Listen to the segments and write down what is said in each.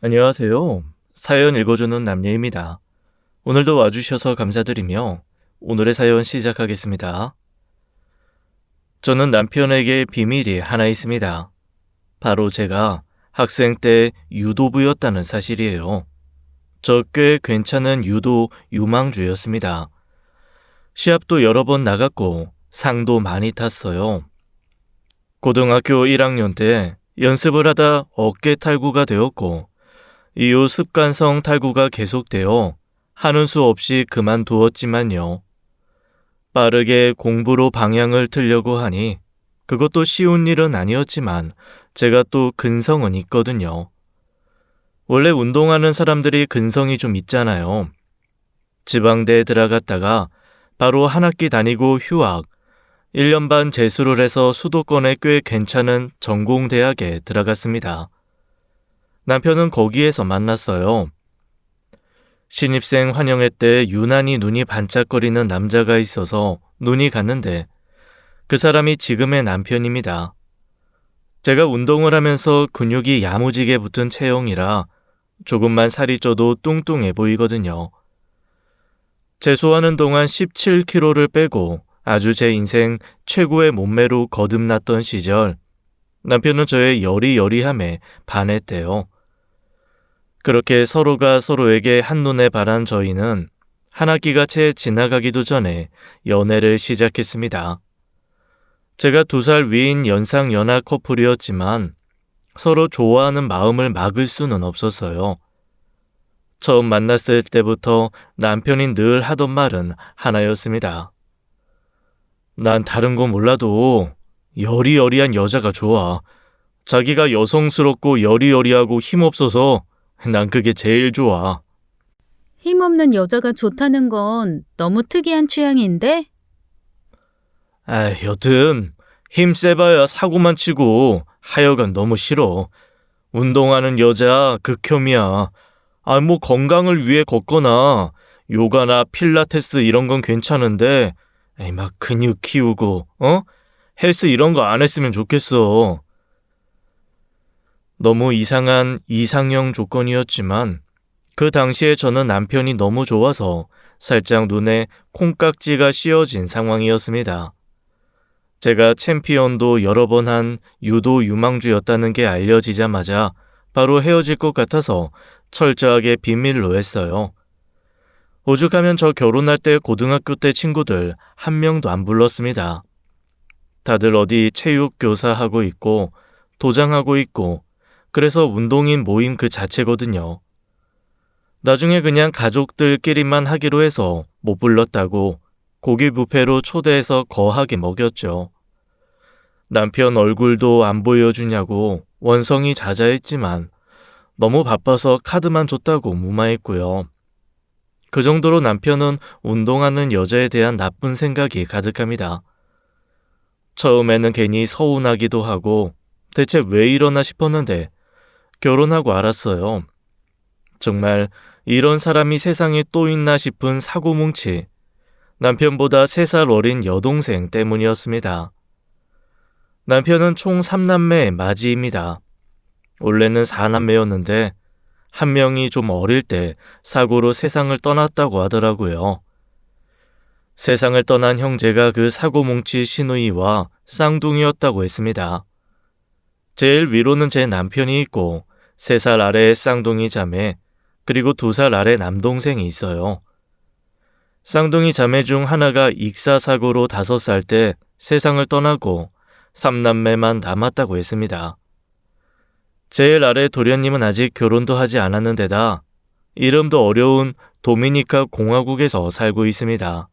안녕하세요. 사연 읽어주는 남예입니다. 오늘도 와주셔서 감사드리며 오늘의 사연 시작하겠습니다. 저는 남편에게 비밀이 하나 있습니다. 바로 제가 학생 때 유도부였다는 사실이에요. 저 꽤 괜찮은 유도 유망주였습니다. 시합도 여러 번 나갔고 상도 많이 탔어요. 고등학교 1학년 때 연습을 하다 어깨 탈구가 되었고 이후 습관성 탈구가 계속되어 하는 수 없이 그만두었지만요. 빠르게 공부로 방향을 틀려고 하니 그것도 쉬운 일은 아니었지만 제가 또 근성은 있거든요. 원래 운동하는 사람들이 근성이 좀 있잖아요. 지방대에 들어갔다가 바로 한 학기 다니고 휴학, 1년 반 재수를 해서 수도권에 꽤 괜찮은 전공대학에 들어갔습니다. 남편은 거기에서 만났어요. 신입생 환영회 때 유난히 눈이 반짝거리는 남자가 있어서 눈이 갔는데 그 사람이 지금의 남편입니다. 제가 운동을 하면서 근육이 야무지게 붙은 체형이라 조금만 살이 쪄도 뚱뚱해 보이거든요. 재수하는 동안 17kg를 빼고 아주 제 인생 최고의 몸매로 거듭났던 시절 남편은 저의 여리여리함에 반했대요. 그렇게 서로가 서로에게 한눈에 반한 저희는 한 학기가 채 지나가기도 전에 연애를 시작했습니다. 제가 2살 위인 연상연하 커플이었지만 서로 좋아하는 마음을 막을 수는 없었어요. 처음 만났을 때부터 남편이 늘 하던 말은 하나였습니다. 난 다른 건 몰라도 여리여리한 여자가 좋아. 자기가 여성스럽고 여리여리하고 힘없어서 난 그게 제일 좋아. 힘없는 여자가 좋다는 건 너무 특이한 취향인데? 여튼 힘 세봐야 사고만 치고 하여간 너무 싫어. 운동하는 여자 극혐이야. 뭐 건강을 위해 걷거나 요가나 필라테스 이런 건 괜찮은데 막 근육 키우고 헬스 이런 거 안 했으면 좋겠어. 너무 이상한 이상형 조건이었지만 그 당시에 저는 남편이 너무 좋아서 살짝 눈에 콩깍지가 씌어진 상황이었습니다. 제가 챔피언도 여러 번 한 유도 유망주였다는 게 알려지자마자 바로 헤어질 것 같아서 철저하게 비밀로 했어요. 오죽하면 저 결혼할 때 고등학교 때 친구들 한 명도 안 불렀습니다. 다들 어디 체육교사 하고 있고 도장하고 있고 그래서 운동인 모임 그 자체거든요. 나중에 그냥 가족들끼리만 하기로 해서 못 불렀다고 고기 뷔페로 초대해서 거하게 먹였죠. 남편 얼굴도 안 보여주냐고 원성이 자자했지만 너무 바빠서 카드만 줬다고 무마했고요. 그 정도로 남편은 운동하는 여자에 대한 나쁜 생각이 가득합니다. 처음에는 괜히 서운하기도 하고 대체 왜 이러나 싶었는데 결혼하고 알았어요. 정말 이런 사람이 세상에 또 있나 싶은 사고뭉치. 남편보다 3살 어린 여동생 때문이었습니다. 남편은 총 3남매 맞이입니다. 원래는 4남매였는데 한 명이 좀 어릴 때 사고로 세상을 떠났다고 하더라고요. 세상을 떠난 형제가 그 사고뭉치 시누이와 쌍둥이였다고 했습니다. 제일 위로는 제 남편이 있고 3살 아래에 쌍둥이 자매 그리고 2살 아래 남동생이 있어요. 쌍둥이 자매 중 하나가 익사사고로 5살 때 세상을 떠나고 3남매만 남았다고 했습니다. 제일 아래 도련님은 아직 결혼도 하지 않았는데다 이름도 어려운 도미니카 공화국에서 살고 있습니다.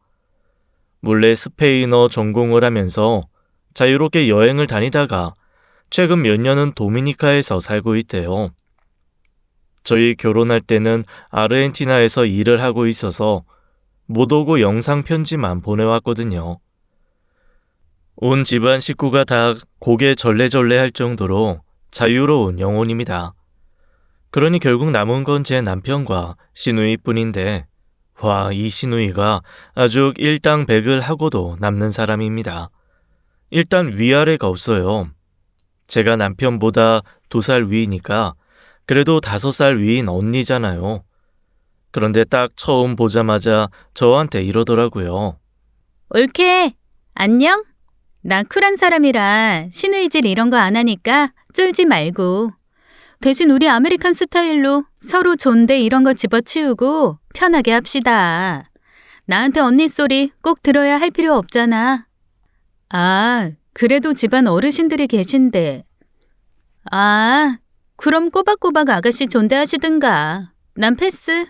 몰래 스페인어 전공을 하면서 자유롭게 여행을 다니다가 최근 몇 년은 도미니카에서 살고 있대요. 저희 결혼할 때는 아르헨티나에서 일을 하고 있어서 못 오고 영상 편지만 보내왔거든요. 온 집안 식구가 다 고개 절레절레 할 정도로 자유로운 영혼입니다. 그러니 결국 남은 건 제 남편과 시누이뿐인데 이 시누이가 아주 일당백을 하고도 남는 사람입니다. 일단 위아래가 없어요. 제가 남편보다 2살 위이니까 그래도 5살 위인 언니잖아요. 그런데 딱 처음 보자마자 저한테 이러더라고요. 옳게. 안녕? 나 쿨한 사람이라 신의질 이런 거 안 하니까 쫄지 말고. 대신 우리 아메리칸 스타일로 서로 존대 이런 거 집어치우고 편하게 합시다. 나한테 언니 소리 꼭 들어야 할 필요 없잖아. 아, 그래도 집안 어르신들이 계신데. 아, 그럼 꼬박꼬박 아가씨 존대하시든가. 난 패스.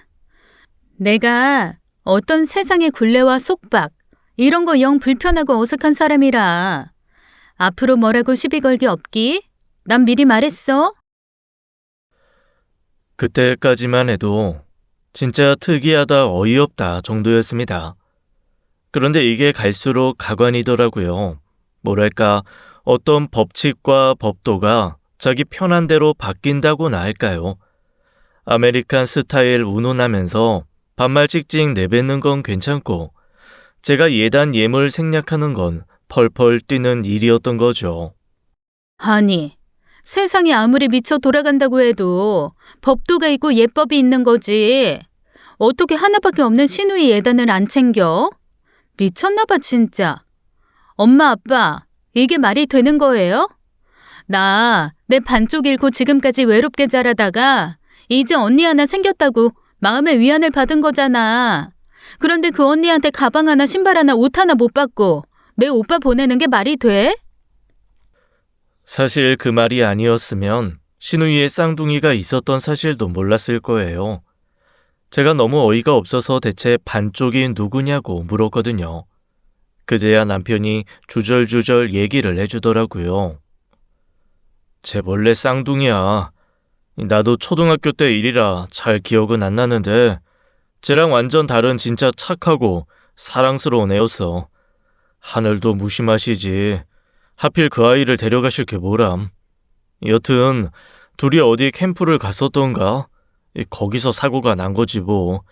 내가 어떤 세상의 굴레와 속박, 이런 거 영 불편하고 어색한 사람이라 앞으로 뭐라고 시비 걸기 없기? 난 미리 말했어. 그때까지만 해도 진짜 특이하다 어이없다 정도였습니다. 그런데 이게 갈수록 가관이더라고요. 뭐랄까 어떤 법칙과 법도가 자기 편한 대로 바뀐다고나 할까요? 아메리칸 스타일 운운하면서 반말 찍찍 내뱉는 건 괜찮고 제가 예단 예물 생략하는 건 펄펄 뛰는 일이었던 거죠. 아니, 세상이 아무리 미쳐 돌아간다고 해도 법도가 있고 예법이 있는 거지. 어떻게 하나밖에 없는 시누이 예단을 안 챙겨? 미쳤나 봐 진짜. 엄마 아빠, 이게 말이 되는 거예요? 나 내 반쪽 잃고 지금까지 외롭게 자라다가 이제 언니 하나 생겼다고 마음의 위안을 받은 거잖아. 그런데 그 언니한테 가방 하나 신발 하나 옷 하나 못 받고 내 오빠 보내는 게 말이 돼? 사실 그 말이 아니었으면 신우이의 쌍둥이가 있었던 사실도 몰랐을 거예요. 제가 너무 어이가 없어서 대체 반쪽이 누구냐고 물었거든요. 그제야 남편이 주절주절 얘기를 해주더라고요. 쟤 원래 쌍둥이야. 나도 초등학교 때 일이라 잘 기억은 안 나는데 쟤랑 완전 다른 진짜 착하고 사랑스러운 애였어. 하늘도 무심하시지. 하필 그 아이를 데려가실 게 뭐람. 여튼 둘이 어디 캠프를 갔었던가? 거기서 사고가 난 거지 뭐.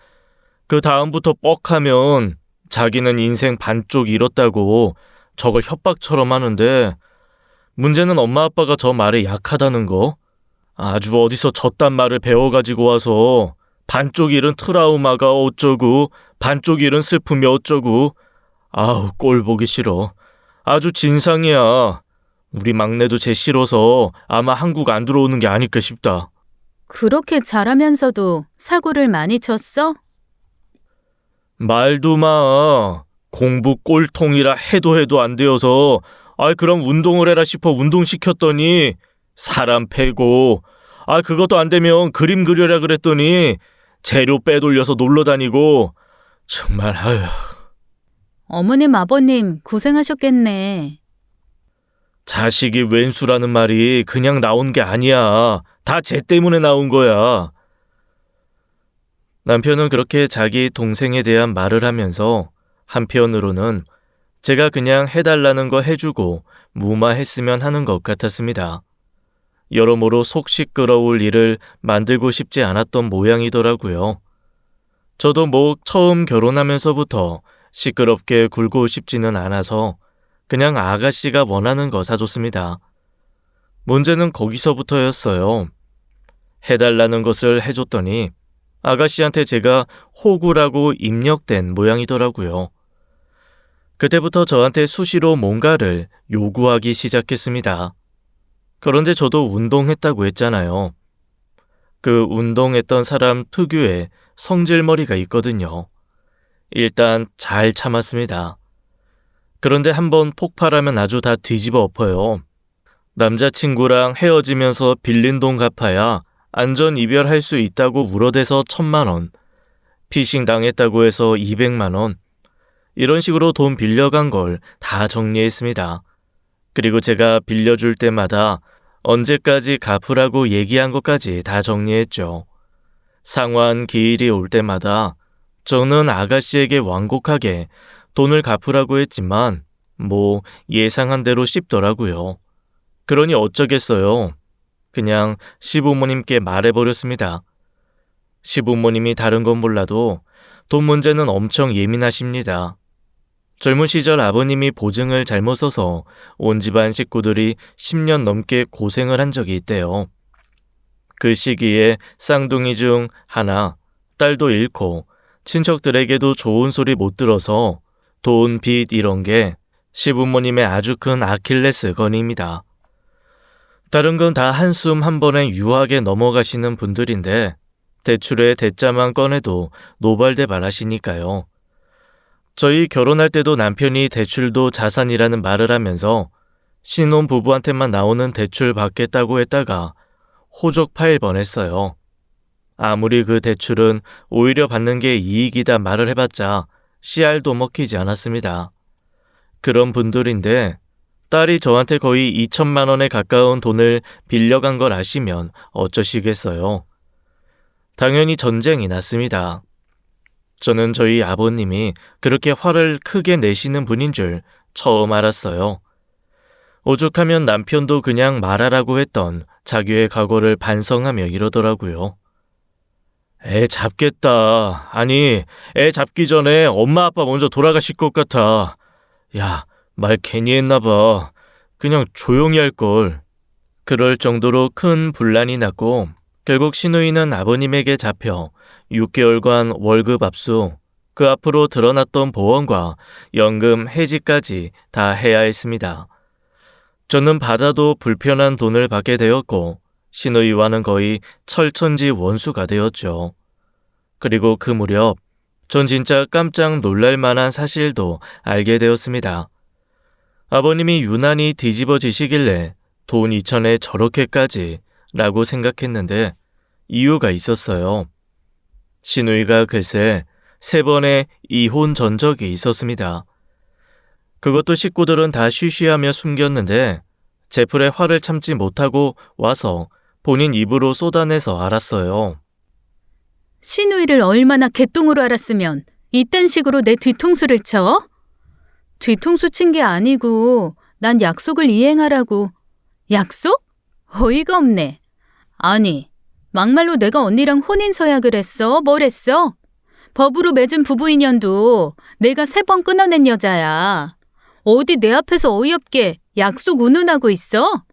그 다음부터 뻑하면 자기는 인생 반쪽 잃었다고 저걸 협박처럼 하는데 문제는 엄마 아빠가 저 말에 약하다는 거. 아주 어디서 저딴 말을 배워가지고 와서 반쪽 잃은 트라우마가 어쩌고 반쪽 잃은 슬픔이 어쩌고. 아우 꼴 보기 싫어. 아주 진상이야. 우리 막내도 쟤 싫어서 아마 한국 안 들어오는 게 아닐까 싶다. 그렇게 잘하면서도 사고를 많이 쳤어? 말도 마. 공부 꼴통이라 해도 안 되어서 그럼 운동을 해라 싶어 운동시켰더니 사람 패고 그것도 안 되면 그림 그려라 그랬더니 재료 빼돌려서 놀러 다니고 정말 아휴. 어머님 아버님 고생하셨겠네. 자식이 왼수라는 말이 그냥 나온 게 아니야. 다 쟤 때문에 나온 거야. 남편은 그렇게 자기 동생에 대한 말을 하면서 한편으로는 제가 그냥 해달라는 거 해주고 무마했으면 하는 것 같았습니다. 여러모로 속 시끄러울 일을 만들고 싶지 않았던 모양이더라고요. 저도 뭐 처음 결혼하면서부터 시끄럽게 굴고 싶지는 않아서 그냥 아가씨가 원하는 거 사줬습니다. 문제는 거기서부터였어요. 해달라는 것을 해줬더니 아가씨한테 제가 호구라고 입력된 모양이더라고요. 그때부터 저한테 수시로 뭔가를 요구하기 시작했습니다. 그런데 저도 운동했다고 했잖아요. 그 운동했던 사람 특유의 성질머리가 있거든요. 일단 잘 참았습니다. 그런데 한번 폭발하면 아주 다 뒤집어 엎어요. 남자친구랑 헤어지면서 빌린 돈 갚아야 안전 이별할 수 있다고 울어대서 1,000만 원, 피싱 당했다고 해서 200만 원, 이런 식으로 돈 빌려간 걸 다 정리했습니다. 그리고 제가 빌려줄 때마다 언제까지 갚으라고 얘기한 것까지 다 정리했죠. 상환 기일이 올 때마다 저는 아가씨에게 완곡하게 돈을 갚으라고 했지만 뭐 예상한 대로 씹더라고요. 그러니 어쩌겠어요. 그냥 시부모님께 말해버렸습니다. 시부모님이 다른 건 몰라도 돈 문제는 엄청 예민하십니다. 젊은 시절 아버님이 보증을 잘못 써서 온 집안 식구들이 10년 넘게 고생을 한 적이 있대요. 그 시기에 쌍둥이 중 하나, 딸도 잃고 친척들에게도 좋은 소리 못 들어서 돈, 빚 이런 게 시부모님의 아주 큰 아킬레스건입니다. 다른 건 다 한숨 한 번에 유하게 넘어가시는 분들인데 대출의 대자만 꺼내도 노발대발하시니까요. 저희 결혼할 때도 남편이 대출도 자산이라는 말을 하면서 신혼 부부한테만 나오는 대출 받겠다고 했다가 호적 파일 뻔했어요. 아무리 그 대출은 오히려 받는 게 이익이다 말을 해봤자 씨알도 먹히지 않았습니다. 그런 분들인데 딸이 저한테 거의 2천만 원에 가까운 돈을 빌려간 걸 아시면 어쩌시겠어요. 당연히 전쟁이 났습니다. 저는 저희 아버님이 그렇게 화를 크게 내시는 분인 줄 처음 알았어요. 오죽하면 남편도 그냥 말하라고 했던 자기의 과거를 반성하며 이러더라고요. 애 잡겠다. 아니, 애 잡기 전에 엄마 아빠 먼저 돌아가실 것 같아. 야, 말 괜히 했나 봐. 그냥 조용히 할 걸. 그럴 정도로 큰 분란이 났고 결국 시누이는 아버님에게 잡혀 6개월간 월급 압수, 그 앞으로 드러났던 보험과 연금 해지까지 다 해야 했습니다. 저는 받아도 불편한 돈을 받게 되었고 시누이와는 거의 철천지 원수가 되었죠. 그리고 그 무렵 전 진짜 깜짝 놀랄 만한 사실도 알게 되었습니다. 아버님이 유난히 뒤집어지시길래 돈 2천에 저렇게까지 라고 생각했는데 이유가 있었어요. 시누이가 글쎄 3번의 이혼 전적이 있었습니다. 그것도 식구들은 다 쉬쉬하며 숨겼는데 제풀의 화를 참지 못하고 와서 본인 입으로 쏟아내서 알았어요. 시누이를 얼마나 개똥으로 알았으면 이딴 식으로 내 뒤통수를 쳐? 뒤통수 친 게 아니고 난 약속을 이행하라고. 약속? 어이가 없네. 아니, 막말로 내가 언니랑 혼인서약을 했어? 뭘 했어? 법으로 맺은 부부인연도 내가 3번 끊어낸 여자야. 어디 내 앞에서 어이없게 약속 운운하고 있어?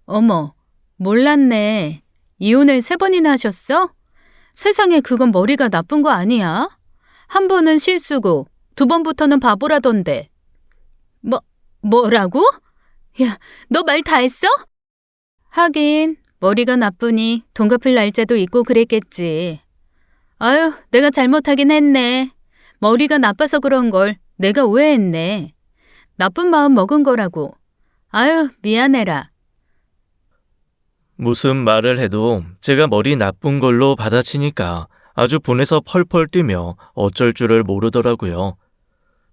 어머, 몰랐네. 이혼을 3번이나 하셨어? 세상에 그건 머리가 나쁜 거 아니야? 한 번은 실수고 2번부터는 바보라던데. 뭐라고? 야, 너 말 다 했어? 하긴 머리가 나쁘니 돈 갚을 날짜도 있고 그랬겠지. 아유, 내가 잘못하긴 했네. 머리가 나빠서 그런 걸 내가 오해했네. 나쁜 마음 먹은 거라고. 아유, 미안해라. 무슨 말을 해도 제가 머리 나쁜 걸로 받아치니까 아주 분해서 펄펄 뛰며 어쩔 줄을 모르더라고요.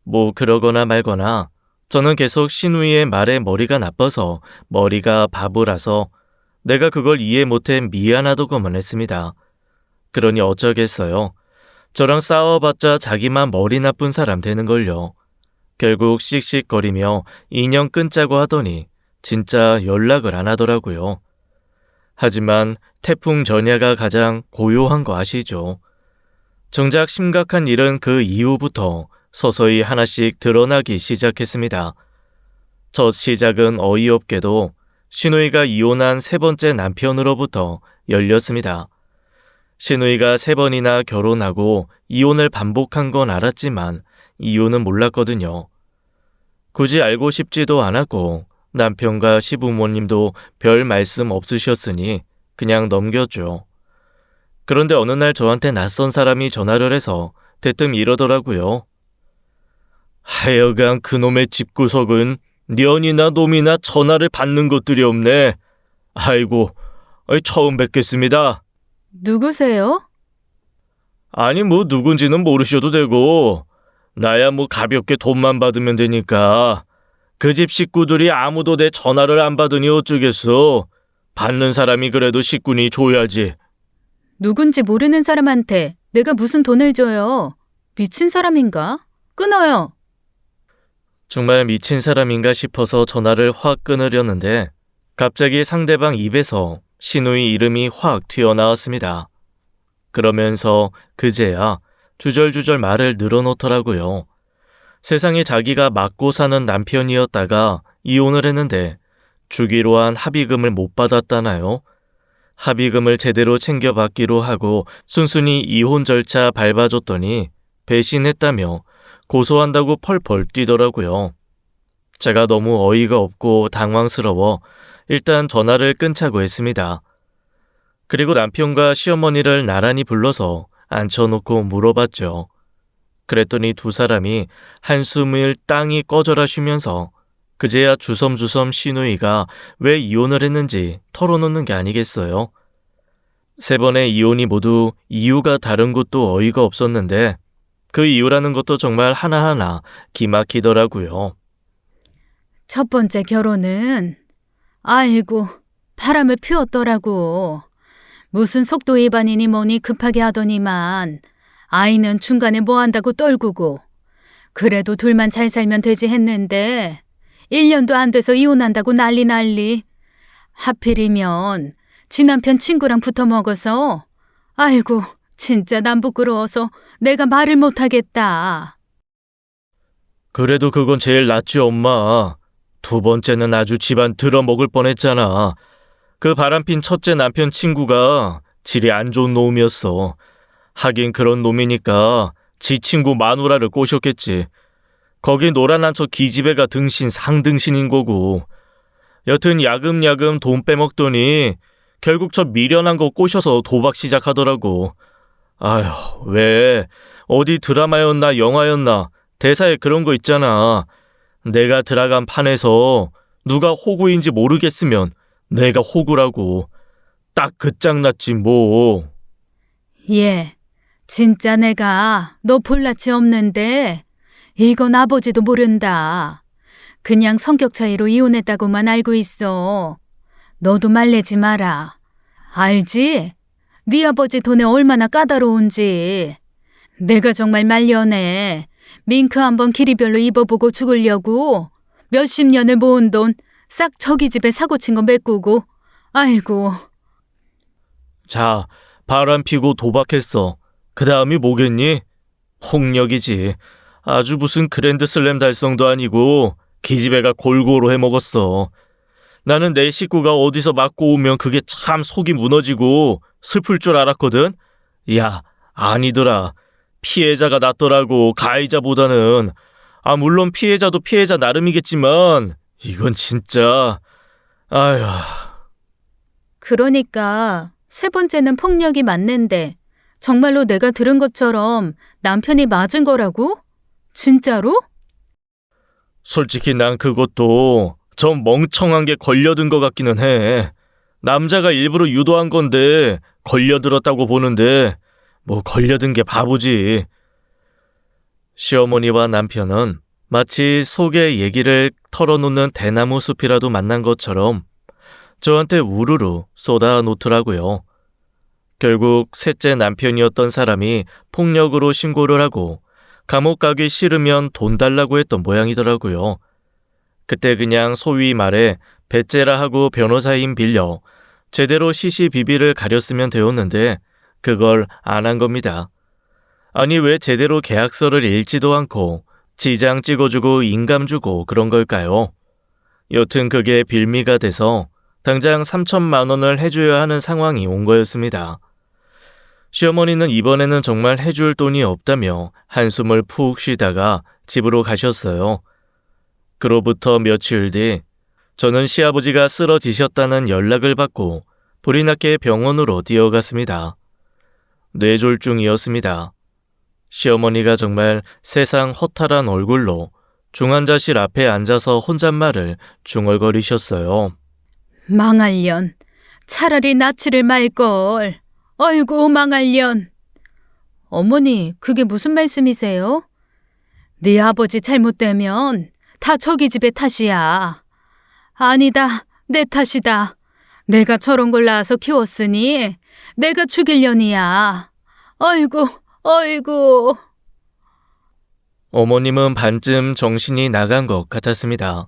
뭐 그러거나 말거나 저는 계속 시누이의 말에 머리가 나빠서 머리가 바보라서 내가 그걸 이해 못해 미안하다고만 했습니다. 그러니 어쩌겠어요. 저랑 싸워봤자 자기만 머리 나쁜 사람 되는걸요. 결국 씩씩거리며 인연 끊자고 하더니 진짜 연락을 안 하더라고요. 하지만 태풍 전야가 가장 고요한 거 아시죠? 정작 심각한 일은 그 이후부터 서서히 하나씩 드러나기 시작했습니다. 첫 시작은 어이없게도 시누이가 이혼한 3번째 남편으로부터 열렸습니다. 시누이가 3번이나 결혼하고 이혼을 반복한 건 알았지만 이유는 몰랐거든요. 굳이 알고 싶지도 않았고 남편과 시부모님도 별 말씀 없으셨으니 그냥 넘겼죠. 그런데 어느 날 저한테 낯선 사람이 전화를 해서 대뜸 이러더라고요. 하여간 그놈의 집구석은 년이나 놈이나 전화를 받는 것들이 없네. 아이고, 처음 뵙겠습니다. 누구세요? 아니 뭐 누군지는 모르셔도 되고 나야 뭐 가볍게 돈만 받으면 되니까 그 집 식구들이 아무도 내 전화를 안 받으니 어쩌겠어. 받는 사람이 그래도 식군이 줘야지. 누군지 모르는 사람한테 내가 무슨 돈을 줘요? 미친 사람인가? 끊어요. 정말 미친 사람인가 싶어서 전화를 확 끊으려는데 갑자기 상대방 입에서 시누이 이름이 확 튀어나왔습니다. 그러면서 그제야 주절주절 말을 늘어놓더라고요. 세상에 자기가 맞고 사는 남편이었다가 이혼을 했는데 주기로 한 합의금을 못 받았다나요? 합의금을 제대로 챙겨받기로 하고 순순히 이혼 절차 밟아줬더니 배신했다며 고소한다고 펄펄 뛰더라고요. 제가 너무 어이가 없고 당황스러워 일단 전화를 끊자고 했습니다. 그리고 남편과 시어머니를 나란히 불러서 앉혀놓고 물어봤죠. 그랬더니 두 사람이 한숨을 땅이 꺼져라 쉬면서 그제야 주섬주섬 시누이가 왜 이혼을 했는지 털어놓는 게 아니겠어요. 세 번의 이혼이 모두 이유가 다른 것도 어이가 없었는데 그 이유라는 것도 정말 하나하나 기막히더라고요. 첫 번째 결혼은 아이고 바람을 피웠더라고. 무슨 속도 위반이니 뭐니 급하게 하더니만 아이는 중간에 뭐 한다고 떨구고 그래도 둘만 잘 살면 되지 했는데 1년도 안 돼서 이혼한다고 난리. 하필이면 지 남편 친구랑 붙어 먹어서 아이고 진짜 난 부끄러워서 내가 말을 못하겠다. 그래도 그건 제일 낫지 엄마. 두 번째는 아주 집안 들어먹을 뻔했잖아. 그 바람핀 첫째 남편 친구가 질이 안 좋은 놈이었어. 하긴 그런 놈이니까 지 친구 마누라를 꼬셨겠지. 거기 노란한 저 기집애가 등신 상등신인 거고. 여튼 야금야금 돈 빼먹더니 결국 저 미련한 거 꼬셔서 도박 시작하더라고. 아휴, 왜? 어디 드라마였나 영화였나 대사에 그런 거 있잖아. 내가 들어간 판에서 누가 호구인지 모르겠으면 내가 호구라고. 딱 끝장났지 뭐. 예, 진짜 내가 너 볼라치 없는데 이건 아버지도 모른다. 그냥 성격 차이로 이혼했다고만 알고 있어. 너도 말내지 마라. 알지? 네 아버지 돈에 얼마나 까다로운지. 내가 정말 말년에 밍크 한번 길이별로 입어보고 죽으려고 몇십 년을 모은 돈 싹 저기 집에 사고 친 거 메꾸고. 아이고. 자, 바람 피고 도박했어. 그 다음이 뭐겠니? 폭력이지. 아주 무슨 그랜드슬램 달성도 아니고 기집애가 골고루 해먹었어. 나는 내 식구가 어디서 맞고 오면 그게 참 속이 무너지고 슬플 줄 알았거든? 야, 아니더라. 피해자가 낫더라고, 가해자보다는. 아, 물론 피해자도 피해자 나름이겠지만 이건 진짜... 아휴... 그러니까 세 번째는 폭력이 맞는데 정말로 내가 들은 것처럼 남편이 맞은 거라고? 진짜로? 솔직히 난 그것도 좀 멍청한 게 걸려든 것 같기는 해. 남자가 일부러 유도한 건데 걸려들었다고 보는데 뭐 걸려든 게 바보지. 시어머니와 남편은 마치 속의 얘기를 털어놓는 대나무 숲이라도 만난 것처럼 저한테 우르르 쏟아놓더라고요. 결국 셋째 남편이었던 사람이 폭력으로 신고를 하고 감옥 가기 싫으면 돈 달라고 했던 모양이더라고요. 그때 그냥 소위 말해 배째라 하고 변호사인 빌려 제대로 시시비비를 가렸으면 되었는데 그걸 안 한 겁니다. 아니 왜 제대로 계약서를 읽지도 않고 지장 찍어주고 인감 주고 그런 걸까요? 여튼 그게 빌미가 돼서 당장 3천만 원을 해줘야 하는 상황이 온 거였습니다. 시어머니는 이번에는 정말 해줄 돈이 없다며 한숨을 푹 쉬다가 집으로 가셨어요. 그로부터 며칠 뒤 저는 시아버지가 쓰러지셨다는 연락을 받고 불이 났게 병원으로 뛰어갔습니다. 뇌졸중이었습니다. 시어머니가 정말 세상 허탈한 얼굴로 중환자실 앞에 앉아서 혼잣말을 중얼거리셨어요. 망할년. 차라리 나치를 말걸. 아이고 망할년. 어머니 그게 무슨 말씀이세요? 네 아버지 잘못되면 다 저기 집의 탓이야. 아니다. 내 탓이다. 내가 저런 걸 낳아서 키웠으니 내가 죽일 년이야. 아이고. 어머님은 반쯤 정신이 나간 것 같았습니다.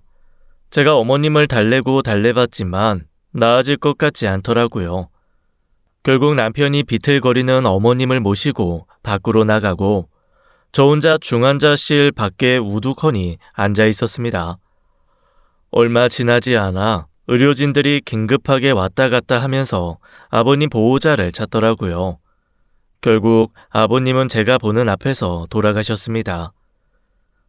제가 어머님을 달래고 달래봤지만 나아질 것 같지 않더라고요. 결국 남편이 비틀거리는 어머님을 모시고 밖으로 나가고 저 혼자 중환자실 밖에 우두커니 앉아 있었습니다. 얼마 지나지 않아 의료진들이 긴급하게 왔다 갔다 하면서 아버님 보호자를 찾더라고요. 결국 아버님은 제가 보는 앞에서 돌아가셨습니다.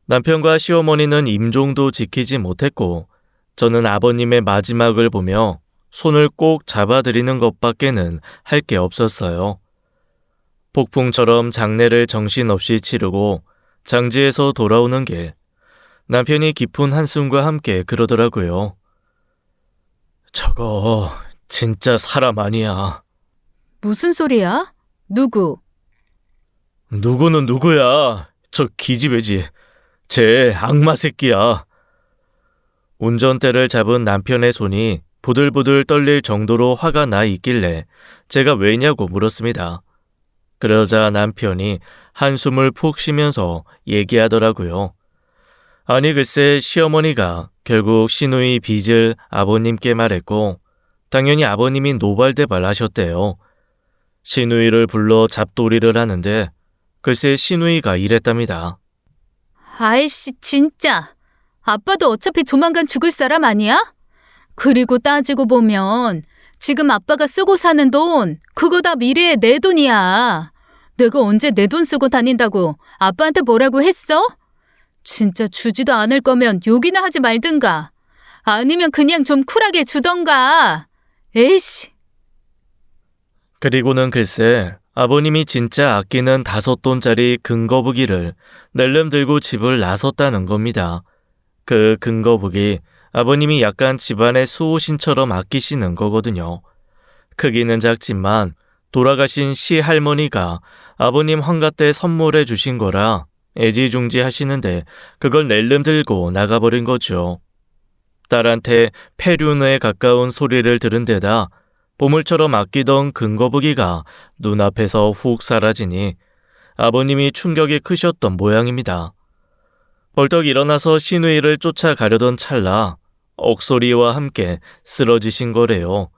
남편과 시어머니는 임종도 지키지 못했고 저는 아버님의 마지막을 보며 손을 꼭 잡아드리는 것밖에는 할 게 없었어요. 폭풍처럼 장례를 정신없이 치르고 장지에서 돌아오는 길, 남편이 깊은 한숨과 함께 그러더라고요. 저거 진짜 사람 아니야. 무슨 소리야? 누구? 누구는 누구야? 저 기집애지. 쟤 악마 새끼야. 운전대를 잡은 남편의 손이 부들부들 떨릴 정도로 화가 나 있길래 제가 왜냐고 물었습니다. 그러자 남편이 한숨을 푹 쉬면서 얘기하더라고요. 아니 글쎄 시어머니가 결국 시누이 빚을 아버님께 말했고 당연히 아버님이 노발대발 하셨대요. 시누이를 불러 잡돌이를 하는데 글쎄 시누이가 이랬답니다. 아이씨, 진짜. 아빠도 어차피 조만간 죽을 사람 아니야? 그리고 따지고 보면 지금 아빠가 쓰고 사는 돈, 그거 다 미래의 내 돈이야. 내가 언제 내 돈 쓰고 다닌다고 아빠한테 뭐라고 했어? 진짜 주지도 않을 거면 욕이나 하지 말든가. 아니면 그냥 좀 쿨하게 주던가. 에이씨. 그리고는 글쎄 아버님이 진짜 아끼는 5돈짜리 금거북이를 낼름 들고 집을 나섰다는 겁니다. 그 금거북이 아버님이 약간 집안의 수호신처럼 아끼시는 거거든요. 크기는 작지만 돌아가신 시할머니가 아버님 환갑 때 선물해 주신 거라 애지중지 하시는데 그걸 낼름 들고 나가버린 거죠. 딸한테 폐륜에 가까운 소리를 들은 데다 보물처럼 아끼던 금거북이가 눈앞에서 훅 사라지니 아버님이 충격이 크셨던 모양입니다. 벌떡 일어나서 시누이를 쫓아가려던 찰나 억소리와 함께 쓰러지신 거래요.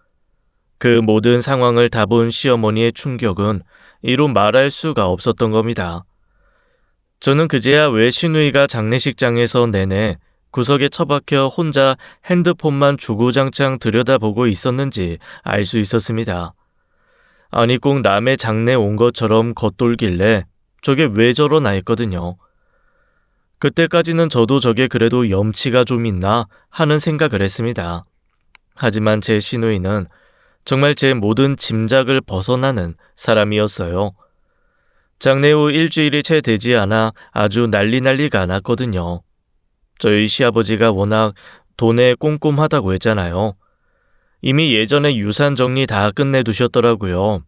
그 모든 상황을 다 본 시어머니의 충격은 이루 말할 수가 없었던 겁니다. 저는 그제야 왜 시누이가 장례식장에서 내내 구석에 처박혀 혼자 핸드폰만 주구장창 들여다보고 있었는지 알 수 있었습니다. 아니 꼭 남의 장례 온 것처럼 겉돌길래 저게 왜 저러나 했거든요. 그때까지는 저도 저게 그래도 염치가 좀 있나 하는 생각을 했습니다. 하지만 제 시누이는 정말 제 모든 짐작을 벗어나는 사람이었어요. 장례 후 일주일이 채 되지 않아 아주 난리가 났거든요. 저희 시아버지가 워낙 돈에 꼼꼼하다고 했잖아요. 이미 예전에 유산 정리 다 끝내두셨더라고요.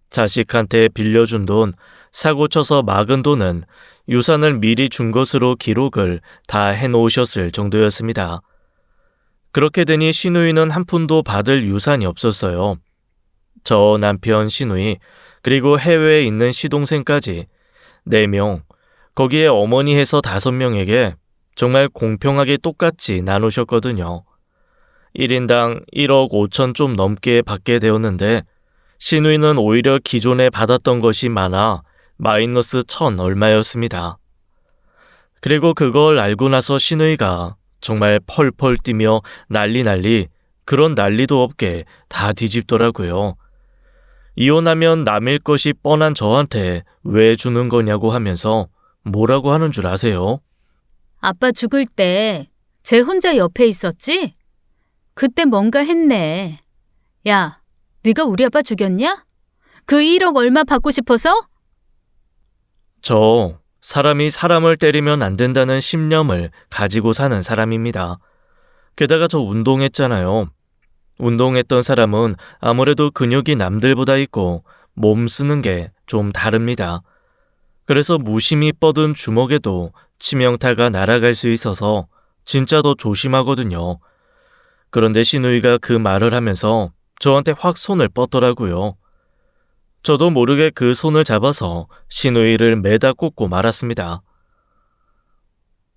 자식한테 빌려준 돈, 사고 쳐서 막은 돈은 유산을 미리 준 것으로 기록을 다 해놓으셨을 정도였습니다. 그렇게 되니 시누이는 한 푼도 받을 유산이 없었어요. 저 남편 시누이, 그리고 해외에 있는 시동생까지 4명, 거기에 어머니 해서 5명에게 정말 공평하게 똑같이 나누셨거든요. 1인당 1억 5천 좀 넘게 받게 되었는데 시누이는 오히려 기존에 받았던 것이 많아 마이너스 1,000 얼마였습니다. 그리고 그걸 알고 나서 시누이가 정말 펄펄 뛰며 난리 그런 난리도 없게 다 뒤집더라고요. 이혼하면 남일 것이 뻔한 저한테 왜 주는 거냐고 하면서 뭐라고 하는 줄 아세요? 아빠 죽을 때 쟤 혼자 옆에 있었지? 그때 뭔가 했네. 야, 네가 우리 아빠 죽였냐? 그 1억 얼마 받고 싶어서? 저 사람이 사람을 때리면 안 된다는 신념을 가지고 사는 사람입니다. 게다가 저 운동했잖아요. 운동했던 사람은 아무래도 근육이 남들보다 있고 몸 쓰는 게 좀 다릅니다. 그래서 무심히 뻗은 주먹에도 치명타가 날아갈 수 있어서 진짜 더 조심하거든요. 그런데 시누이가 그 말을 하면서 저한테 확 손을 뻗더라고요. 저도 모르게 그 손을 잡아서 시누이를 매다 꽂고 말았습니다.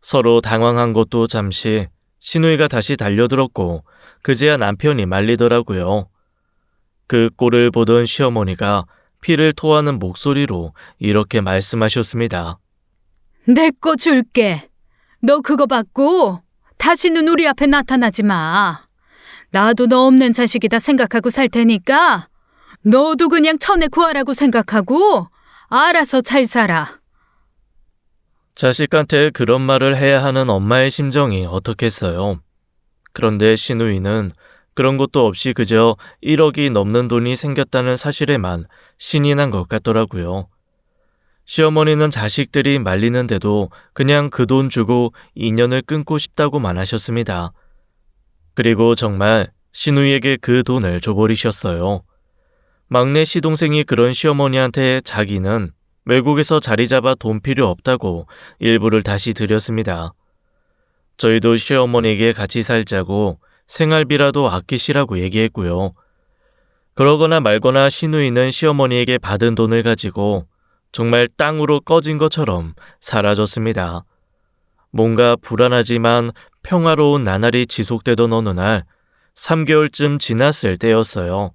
서로 당황한 것도 잠시 시누이가 다시 달려들었고 그제야 남편이 말리더라고요. 그 꼴을 보던 시어머니가 피를 토하는 목소리로 이렇게 말씀하셨습니다. 내 거 줄게. 너 그거 받고 다시는 우리 앞에 나타나지 마. 나도 너 없는 자식이다 생각하고 살 테니까 너도 그냥 천에 구하라고 생각하고 알아서 잘 살아. 자식한테 그런 말을 해야 하는 엄마의 심정이 어떻겠어요. 그런데 신우이는 그런 것도 없이 그저 1억이 넘는 돈이 생겼다는 사실에만 신이 난 것 같더라고요. 시어머니는 자식들이 말리는데도 그냥 그 돈 주고 인연을 끊고 싶다고만 하셨습니다. 그리고 정말 신우이에게 그 돈을 줘버리셨어요. 막내 시동생이 그런 시어머니한테 자기는 외국에서 자리 잡아 돈 필요 없다고 일부를 다시 드렸습니다. 저희도 시어머니에게 같이 살자고 생활비라도 아끼시라고 얘기했고요. 그러거나 말거나 신우이는 시어머니에게 받은 돈을 가지고 정말 땅으로 꺼진 것처럼 사라졌습니다. 뭔가 불안하지만 평화로운 나날이 지속되던 어느 날 3개월쯤 지났을 때였어요.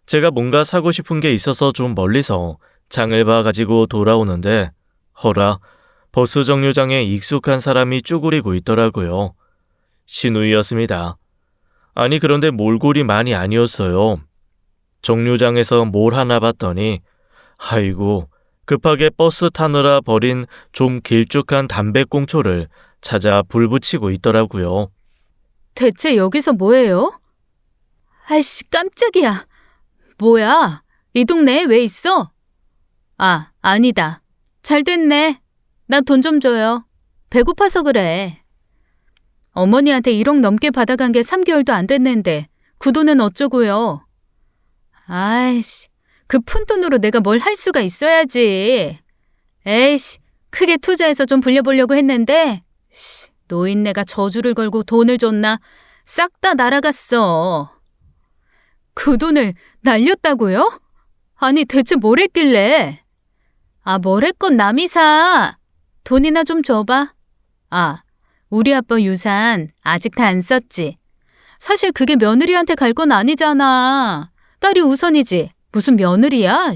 제가 뭔가 사고 싶은 게 있어서 좀 멀리서 장을 봐가지고 돌아오는데 허라, 버스 정류장에 익숙한 사람이 쭈그리고 있더라고요. 신우이였습니다. 아니 그런데 몰골이 아니었어요. 정류장에서 뭘 하나 봤더니 아이고 급하게 버스 타느라 버린 좀 길쭉한 담배꽁초를 찾아 불 붙이고 있더라고요. 대체 여기서 뭐해요? 아이씨, 깜짝이야. 뭐야? 이 동네에 왜 있어? 아, 아니다. 잘 됐네. 나 돈 좀 줘요. 배고파서 그래. 어머니한테 1억 넘게 받아간 게 3개월도 안 됐는데 그 돈은 어쩌고요? 아이씨, 그 푼돈으로 내가 뭘 할 수가 있어야지. 에이씨, 크게 투자해서 좀 불려보려고 했는데 노인네가 저주를 걸고 돈을 줬나 싹 다 날아갔어. 그 돈을 날렸다고요? 아니 대체 뭘 했길래? 아, 뭘 했건 남이 사. 돈이나 좀 줘봐. 아, 우리 아빠 유산 아직 다 안 썼지. 사실 그게 며느리한테 갈 건 아니잖아. 딸이 우선이지. 무슨 며느리야?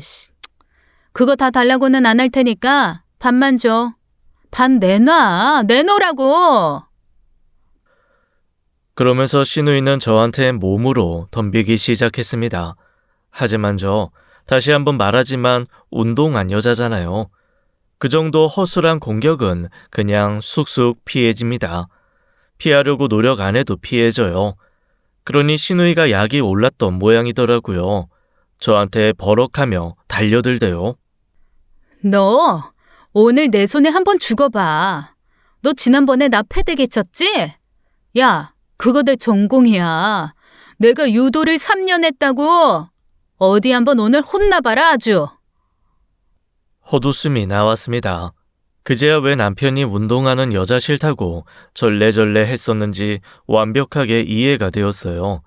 그거 다 달라고는 안 할 테니까 반만 줘. 반 내놓으라고. 그러면서 신우이는 저한테 몸으로 덤비기 시작했습니다. 하지만 저 다시 한번 말하지만 운동한 여자잖아요. 그 정도 허술한 공격은 그냥 쑥쑥 피해집니다. 피하려고 노력 안 해도 피해져요. 그러니 신우이가 약이 올랐던 모양이더라고요. 저한테 버럭하며 달려들대요. 너 오늘 내 손에 한번 죽어봐. 너 지난번에 나 패대기 쳤지? 야, 그거 내 전공이야. 내가 유도를 3년 했다고. 어디 한번 오늘 혼나봐라 아주. 헛웃음이 나왔습니다. 그제야 왜 남편이 운동하는 여자 싫다고 절레절레 했었는지 완벽하게 이해가 되었어요.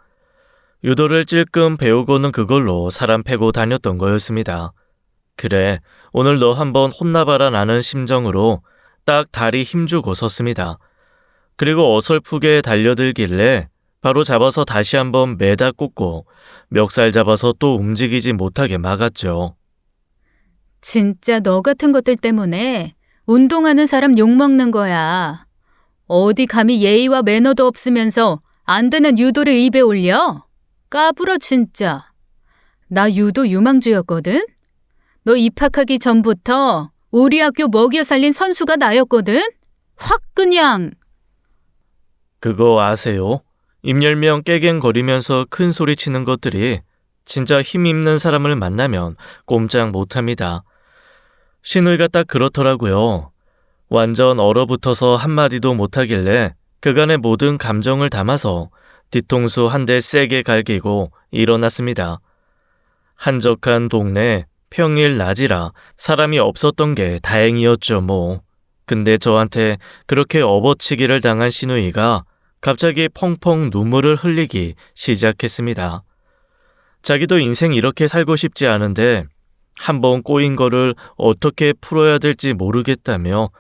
유도를 찔끔 배우고는 그걸로 사람 패고 다녔던 거였습니다. 그래, 오늘 너 한번 혼나봐라 라는 심정으로 딱 다리 힘주고 섰습니다. 그리고 어설프게 달려들길래 바로 잡아서 다시 한번 매다 꽂고 멱살 잡아서 또 움직이지 못하게 막았죠. 진짜 너 같은 것들 때문에 운동하는 사람 욕먹는 거야. 어디 감히 예의와 매너도 없으면서 안 되는 유도를 입에 올려? 까불어 진짜. 나 유도 유망주였거든? 너 입학하기 전부터 우리 학교 먹여 살린 선수가 나였거든? 확 그냥. 그거 아세요? 입열명 깨갱거리면서 큰 소리 치는 것들이 진짜 힘있는 사람을 만나면 꼼짝 못합니다. 신우이가 딱 그렇더라고요. 완전 얼어붙어서 한마디도 못하길래 그간의 모든 감정을 담아서 뒤통수 한 대 세게 갈기고 일어났습니다. 한적한 동네, 평일 낮이라 사람이 없었던 게 다행이었죠 뭐. 근데 저한테 그렇게 업어치기를 당한 신우이가 갑자기 펑펑 눈물을 흘리기 시작했습니다. 자기도 인생 이렇게 살고 싶지 않은데 한번 꼬인 거를 어떻게 풀어야 될지 모르겠다며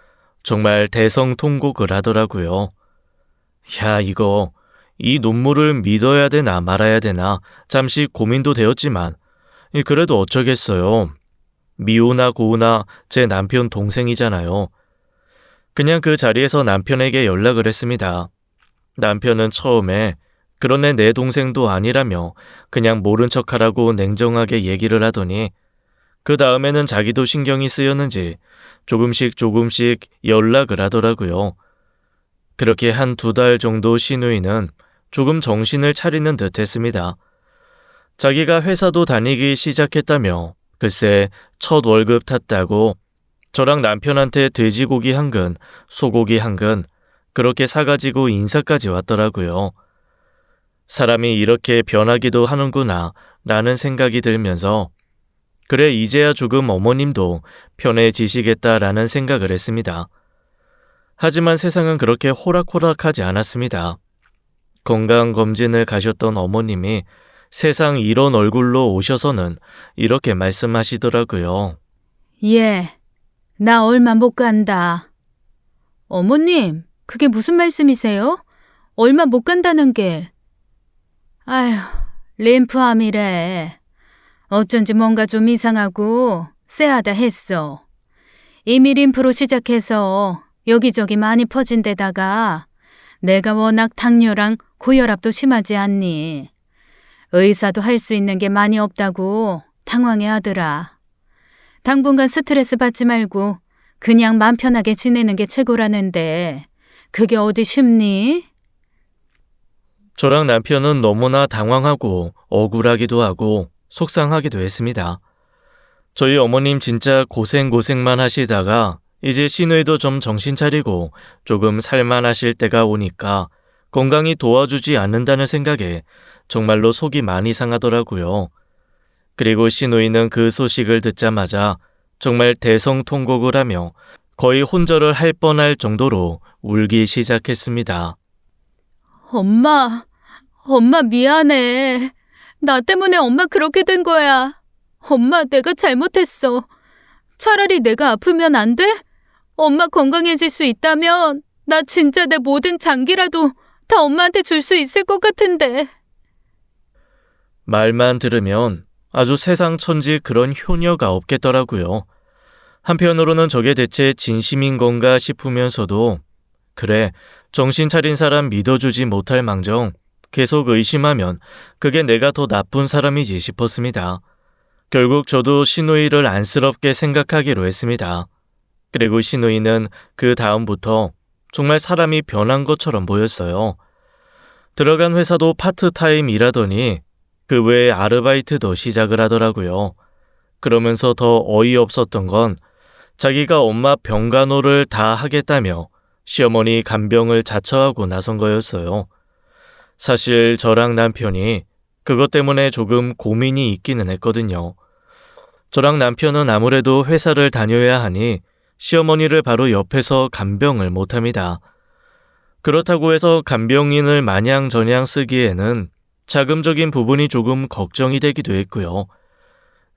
정말 대성통곡을 하더라고요. 야, 이 눈물을 믿어야 되나 말아야 되나 잠시 고민도 되었지만 그래도 어쩌겠어요. 미우나 고우나 제 남편 동생이잖아요. 그냥 그 자리에서 남편에게 연락을 했습니다. 남편은 처음에 그런데 내 동생도 아니라며 그냥 모른 척하라고 냉정하게 얘기를 하더니 그 다음에는 자기도 신경이 쓰였는지 조금씩 연락을 하더라고요. 그렇게 한 2달 정도 시누이는 조금 정신을 차리는 듯 했습니다. 자기가 회사도 다니기 시작했다며 글쎄 첫 월급 탔다고 저랑 남편한테 돼지고기 1근, 소고기 1근 그렇게 사가지고 인사까지 왔더라고요. 사람이 이렇게 변하기도 하는구나 라는 생각이 들면서 그래 이제야 조금 어머님도 편해지시겠다라는 생각을 했습니다. 하지만 세상은 그렇게 호락호락하지 않았습니다. 건강검진을 가셨던 어머님이 세상 이런 얼굴로 오셔서는 이렇게 말씀하시더라고요. 예, 나 얼마 못 간다. 어머님, 그게 무슨 말씀이세요? 얼마 못 간다는 게. 아휴, 림프암이래. 어쩐지 뭔가 좀 이상하고 쎄하다 했어. 이미 림프로 시작해서 여기저기 많이 퍼진 데다가 내가 워낙 당뇨랑 고혈압도 심하지 않니. 의사도 할 수 있는 게 많이 없다고 당황해 하더라. 당분간 스트레스 받지 말고 그냥 맘 편하게 지내는 게 최고라는데 그게 어디 쉽니? 저랑 남편은 너무나 당황하고 억울하기도 하고 속상하기도 했습니다. 저희 어머님 진짜 고생만 하시다가 이제 시누이도 좀 정신 차리고 조금 살만하실 때가 오니까 건강이 도와주지 않는다는 생각에 정말로 속이 많이 상하더라고요. 그리고 시누이는 그 소식을 듣자마자 정말 대성통곡을 하며 거의 혼절을 할 뻔할 정도로 울기 시작했습니다. 엄마 미안해. 나 때문에 엄마 그렇게 된 거야. 엄마 내가 잘못했어. 차라리 내가 아프면 안 돼? 엄마 건강해질 수 있다면 나 진짜 내 모든 장기라도 다 엄마한테 줄 수 있을 것 같은데. 말만 들으면 아주 세상 천지 그런 효녀가 없겠더라고요. 한편으로는 저게 대체 진심인 건가 싶으면서도 그래, 정신 차린 사람 믿어주지 못할 망정 계속 의심하면 그게 내가 더 나쁜 사람이지 싶었습니다. 결국 저도 시누이를 안쓰럽게 생각하기로 했습니다. 그리고 시누이는 그 다음부터 정말 사람이 변한 것처럼 보였어요. 들어간 회사도 파트타임 일하더니 그 외에 아르바이트도 시작을 하더라고요. 그러면서 더 어이없었던 건 자기가 엄마 병간호를 다 하겠다며 시어머니 간병을 자처하고 나선 거였어요. 사실 저랑 남편이 그것 때문에 조금 고민이 있기는 했거든요. 저랑 남편은 아무래도 회사를 다녀야 하니 시어머니를 바로 옆에서 간병을 못합니다. 그렇다고 해서 간병인을 마냥저냥 쓰기에는 자금적인 부분이 조금 걱정이 되기도 했고요.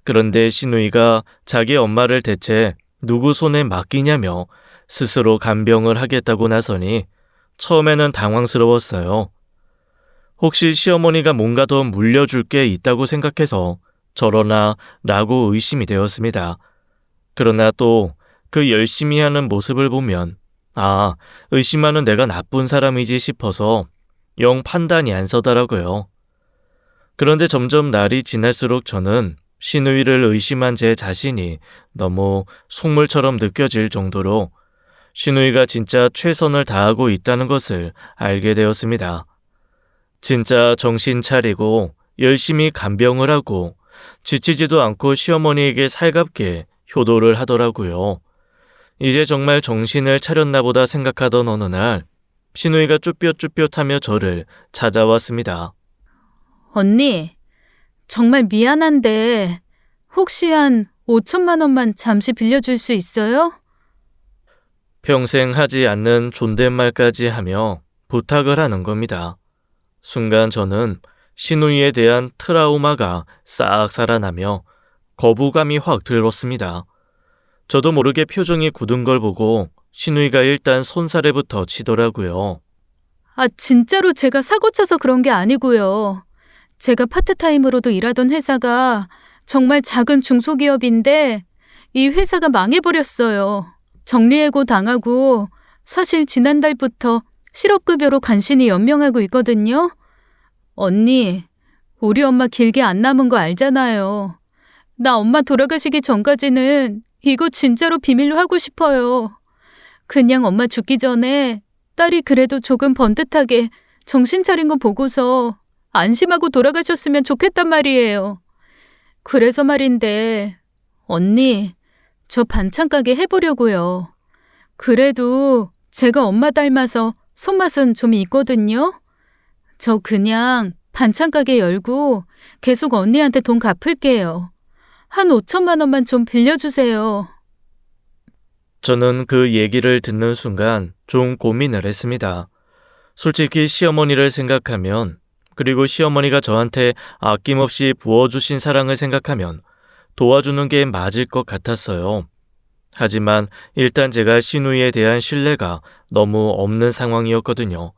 그런데 시누이가 자기 엄마를 대체 누구 손에 맡기냐며 스스로 간병을 하겠다고 나서니 처음에는 당황스러웠어요. 혹시 시어머니가 뭔가 더 물려줄 게 있다고 생각해서 저러나 라고 의심이 되었습니다. 그러나 또 그 열심히 하는 모습을 보면 의심하는 내가 나쁜 사람이지 싶어서 영 판단이 안 서더라고요. 그런데 점점 날이 지날수록 저는 시누이를 의심한 제 자신이 너무 속물처럼 느껴질 정도로 시누이가 진짜 최선을 다하고 있다는 것을 알게 되었습니다. 진짜 정신 차리고 열심히 간병을 하고 지치지도 않고 시어머니에게 살갑게 효도를 하더라고요. 이제 정말 정신을 차렸나 보다 생각하던 어느 날 시누이가 쭈뼛쭈뼛하며 저를 찾아왔습니다. 언니, 정말 미안한데 혹시 한 5천만 원만 잠시 빌려줄 수 있어요? 평생 하지 않는 존댓말까지 하며 부탁을 하는 겁니다. 순간 저는 시누이에 대한 트라우마가 싹 살아나며 거부감이 확 들었습니다. 저도 모르게 표정이 굳은 걸 보고 시누이가 일단 손사래부터 치더라고요. 진짜로 제가 사고 쳐서 그런 게 아니고요. 제가 파트타임으로도 일하던 회사가 정말 작은 중소기업인데 이 회사가 망해버렸어요. 정리해고 당하고 사실 지난달부터 실업급여로 간신히 연명하고 있거든요. 언니, 우리 엄마 길게 안 남은 거 알잖아요. 나 엄마 돌아가시기 전까지는 이거 진짜로 비밀로 하고 싶어요. 그냥 엄마 죽기 전에 딸이 그래도 조금 번듯하게 정신 차린 거 보고서 안심하고 돌아가셨으면 좋겠단 말이에요. 그래서 말인데, 언니, 저 반찬 가게 해보려고요. 그래도 제가 엄마 닮아서 손맛은 좀 있거든요. 저 그냥 반찬 가게 열고 계속 언니한테 돈 갚을게요. 한 5천만 원만 좀 빌려주세요. 저는 그 얘기를 듣는 순간 좀 고민을 했습니다. 솔직히 시어머니를 생각하면, 그리고 시어머니가 저한테 아낌없이 부어주신 사랑을 생각하면 도와주는 게 맞을 것 같았어요. 하지만 일단 제가 시누이에 대한 신뢰가 너무 없는 상황이었거든요.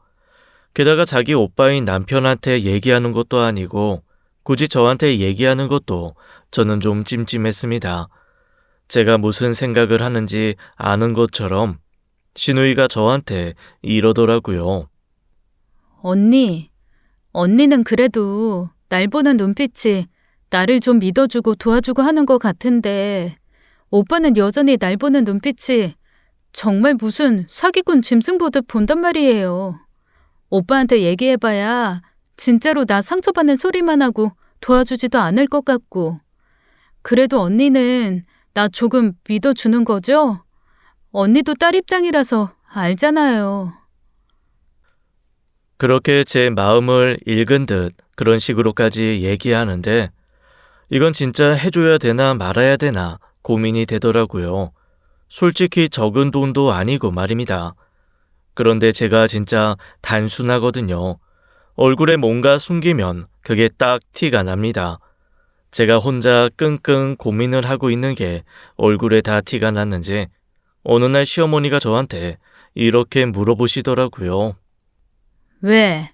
게다가 자기 오빠인 남편한테 얘기하는 것도 아니고 굳이 저한테 얘기하는 것도 저는 좀 찜찜했습니다. 제가 무슨 생각을 하는지 아는 것처럼 시누이가 저한테 이러더라고요. 언니는 그래도 날 보는 눈빛이 나를 좀 믿어주고 도와주고 하는 것 같은데 오빠는 여전히 날 보는 눈빛이 정말 무슨 사기꾼 짐승 보듯 본단 말이에요. 오빠한테 얘기해봐야 진짜로 나 상처받는 소리만 하고 도와주지도 않을 것 같고. 그래도 언니는 나 조금 믿어주는 거죠? 언니도 딸 입장이라서 알잖아요. 그렇게 제 마음을 읽은 듯 그런 식으로까지 얘기하는데 이건 진짜 해줘야 되나 말아야 되나 고민이 되더라고요. 솔직히 적은 돈도 아니고 말입니다. 그런데 제가 진짜 단순하거든요. 얼굴에 뭔가 숨기면 그게 딱 티가 납니다. 제가 혼자 끙끙 고민을 하고 있는 게 얼굴에 다 티가 났는지 어느 날 시어머니가 저한테 이렇게 물어보시더라고요. 왜?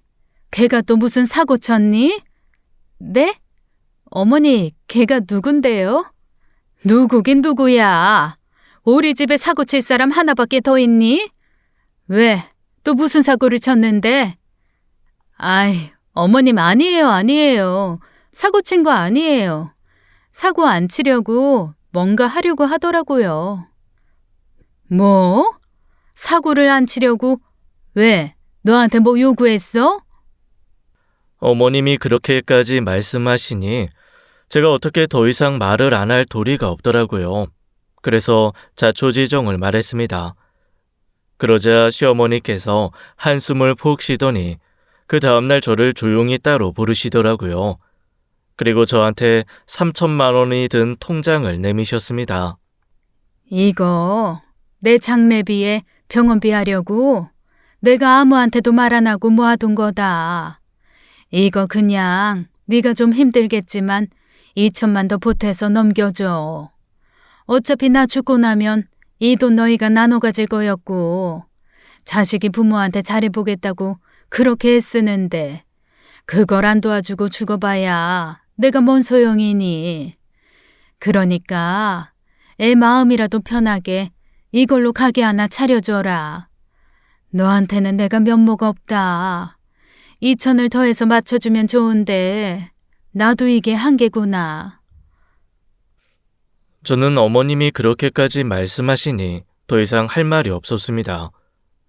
걔가 또 무슨 사고 쳤니? 네? 어머니, 걔가 누군데요? 누구긴 누구야? 우리 집에 사고 칠 사람 하나밖에 더 있니? 왜? 또 무슨 사고를 쳤는데? 아이, 어머님 아니에요. 사고 친 거 아니에요. 사고 안 치려고 뭔가 하려고 하더라고요. 뭐? 사고를 안 치려고? 왜? 너한테 뭐 요구했어? 어머님이 그렇게까지 말씀하시니 제가 어떻게 더 이상 말을 안 할 도리가 없더라고요. 그래서 자초지종을 말했습니다. 그러자 시어머니께서 한숨을 푹 쉬더니 그 다음날 저를 조용히 따로 부르시더라고요. 그리고 저한테 3천만 원이 든 통장을 내미셨습니다. 이거 내 장례비에 병원비 하려고 내가 아무한테도 말 안 하고 모아둔 거다. 이거 그냥 네가 좀 힘들겠지만 2천만 더 보태서 넘겨줘. 어차피 나 죽고 나면 이 돈 너희가 나눠 가질 거였고 자식이 부모한테 잘해보겠다고 그렇게 애쓰는데 그걸 안 도와주고 죽어봐야 내가 뭔 소용이니. 그러니까 애 마음이라도 편하게 이걸로 가게 하나 차려줘라. 너한테는 내가 면모가 없다. 2천을 더해서 맞춰주면 좋은데 나도 이게 한계구나. 저는 어머님이 그렇게까지 말씀하시니 더 이상 할 말이 없었습니다.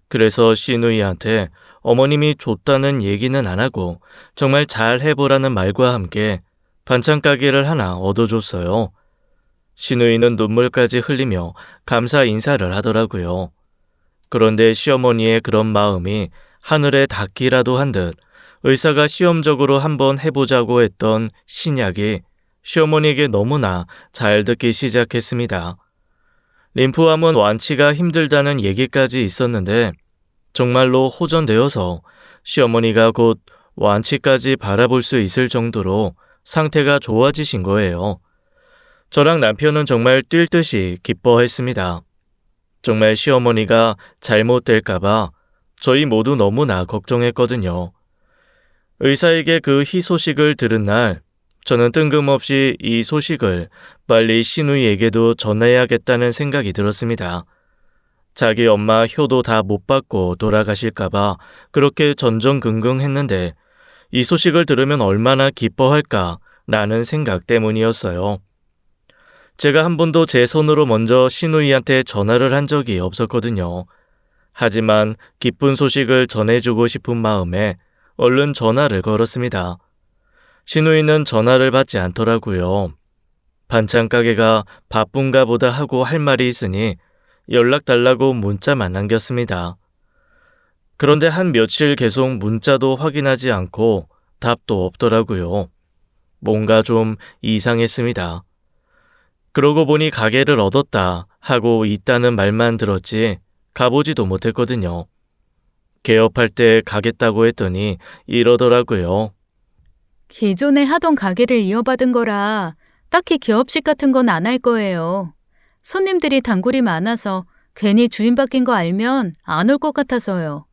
그래서 시누이한테 어머님이 줬다는 얘기는 안 하고 정말 잘 해보라는 말과 함께 반찬 가게를 하나 얻어줬어요. 시누이는 눈물까지 흘리며 감사 인사를 하더라고요. 그런데 시어머니의 그런 마음이 하늘에 닿기라도 한 듯 의사가 시험적으로 한번 해보자고 했던 신약이 시어머니에게 너무나 잘 듣기 시작했습니다. 림프암은 완치가 힘들다는 얘기까지 있었는데 정말로 호전되어서 시어머니가 곧 완치까지 바라볼 수 있을 정도로 상태가 좋아지신 거예요. 저랑 남편은 정말 뛸 듯이 기뻐했습니다. 정말 시어머니가 잘못될까봐 저희 모두 너무나 걱정했거든요. 의사에게 그 희소식을 들은 날 저는 뜬금없이 이 소식을 빨리 시누이에게도 전해야겠다는 생각이 들었습니다. 자기 엄마 효도 다 못 받고 돌아가실까봐 그렇게 전전긍긍했는데 이 소식을 들으면 얼마나 기뻐할까라는 생각 때문이었어요. 제가 한 번도 제 손으로 먼저 시누이한테 전화를 한 적이 없었거든요. 하지만 기쁜 소식을 전해주고 싶은 마음에 얼른 전화를 걸었습니다. 시누이는 전화를 받지 않더라고요. 반찬 가게가 바쁜가 보다 하고 할 말이 있으니 연락 달라고 문자만 남겼습니다. 그런데 한 며칠 계속 문자도 확인하지 않고 답도 없더라고요. 뭔가 좀 이상했습니다. 그러고 보니 가게를 얻었다 하고 있다는 말만 들었지 가보지도 못했거든요. 개업할 때 가겠다고 했더니 이러더라고요. 기존에 하던 가게를 이어받은 거라 딱히 개업식 같은 건 안 할 거예요. 손님들이 단골이 많아서 괜히 주인 바뀐 거 알면 안 올 것 같아서요.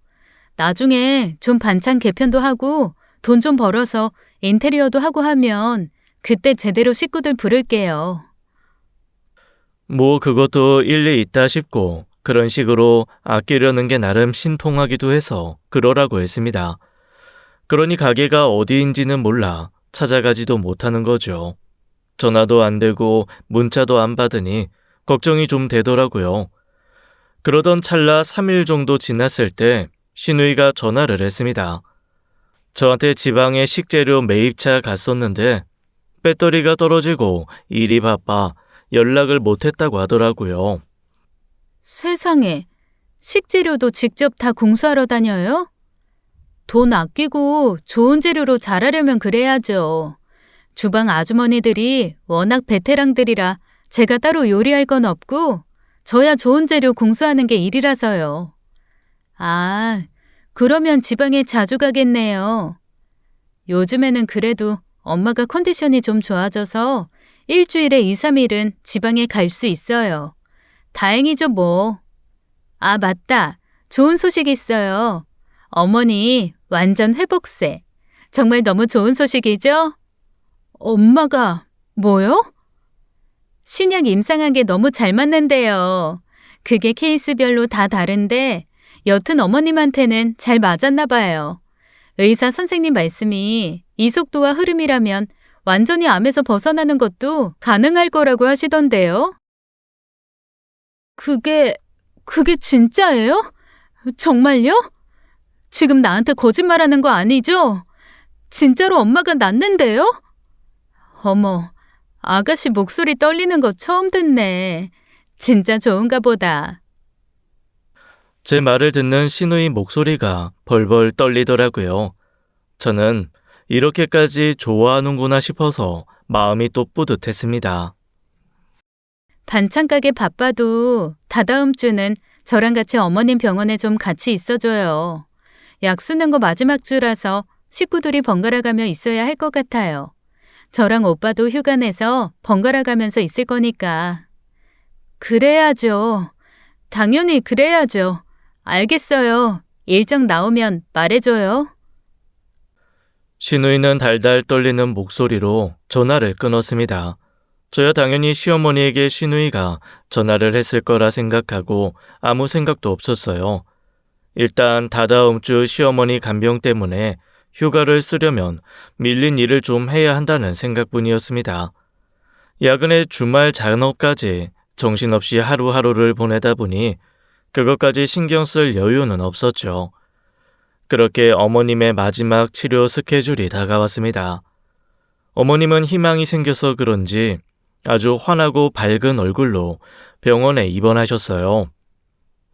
나중에 좀 반찬 개편도 하고 돈 좀 벌어서 인테리어도 하고 하면 그때 제대로 식구들 부를게요. 뭐 그것도 일리 있다 싶고 그런 식으로 아끼려는 게 나름 신통하기도 해서 그러라고 했습니다. 그러니 가게가 어디인지는 몰라 찾아가지도 못하는 거죠. 전화도 안 되고 문자도 안 받으니 걱정이 좀 되더라고요. 그러던 찰나 3일 정도 지났을 때 시누이가 전화를 했습니다. 저한테 지방에 식재료 매입차 갔었는데 배터리가 떨어지고 일이 바빠 연락을 못했다고 하더라고요. 세상에, 식재료도 직접 다 공수하러 다녀요? 돈 아끼고 좋은 재료로 잘하려면 그래야죠. 주방 아주머니들이 워낙 베테랑들이라 제가 따로 요리할 건 없고 저야 좋은 재료 공수하는 게 일이라서요. 아, 그러면 지방에 자주 가겠네요. 요즘에는 그래도 엄마가 컨디션이 좀 좋아져서 일주일에 2, 3일은 지방에 갈 수 있어요. 다행이죠 뭐. 아, 맞다. 좋은 소식이 있어요. 어머니 완전 회복세. 정말 너무 좋은 소식이죠? 엄마가 뭐요? 신약 임상한 게 너무 잘 맞는데요. 그게 케이스별로 다 다른데 여튼 어머님한테는 잘 맞았나 봐요. 의사 선생님 말씀이 이 속도와 흐름이라면 완전히 암에서 벗어나는 것도 가능할 거라고 하시던데요. 그게 진짜예요? 정말요? 지금 나한테 거짓말하는 거 아니죠? 진짜로 엄마가 낫는데요? 어머, 아가씨 목소리 떨리는 거 처음 듣네. 진짜 좋은가 보다. 제 말을 듣는 시누이 목소리가 벌벌 떨리더라고요. 저는 이렇게까지 좋아하는구나 싶어서 마음이 또 뿌듯했습니다. 반찬 가게 바빠도 다다음 주는 저랑 같이 어머님 병원에 좀 같이 있어줘요. 약 쓰는 거 마지막 주라서 식구들이 번갈아 가며 있어야 할 것 같아요. 저랑 오빠도 휴가 내서 번갈아 가면서 있을 거니까. 그래야죠. 당연히 그래야죠. 알겠어요. 일정 나오면 말해줘요. 시누이는 달달 떨리는 목소리로 전화를 끊었습니다. 저야 당연히 시어머니에게 시누이가 전화를 했을 거라 생각하고 아무 생각도 없었어요. 일단 다다음 주 시어머니 간병 때문에 휴가를 쓰려면 밀린 일을 좀 해야 한다는 생각뿐이었습니다. 야근에 주말 잔업까지 정신없이 하루하루를 보내다 보니 그것까지 신경 쓸 여유는 없었죠. 그렇게 어머님의 마지막 치료 스케줄이 다가왔습니다. 어머님은 희망이 생겨서 그런지 아주 환하고 밝은 얼굴로 병원에 입원하셨어요.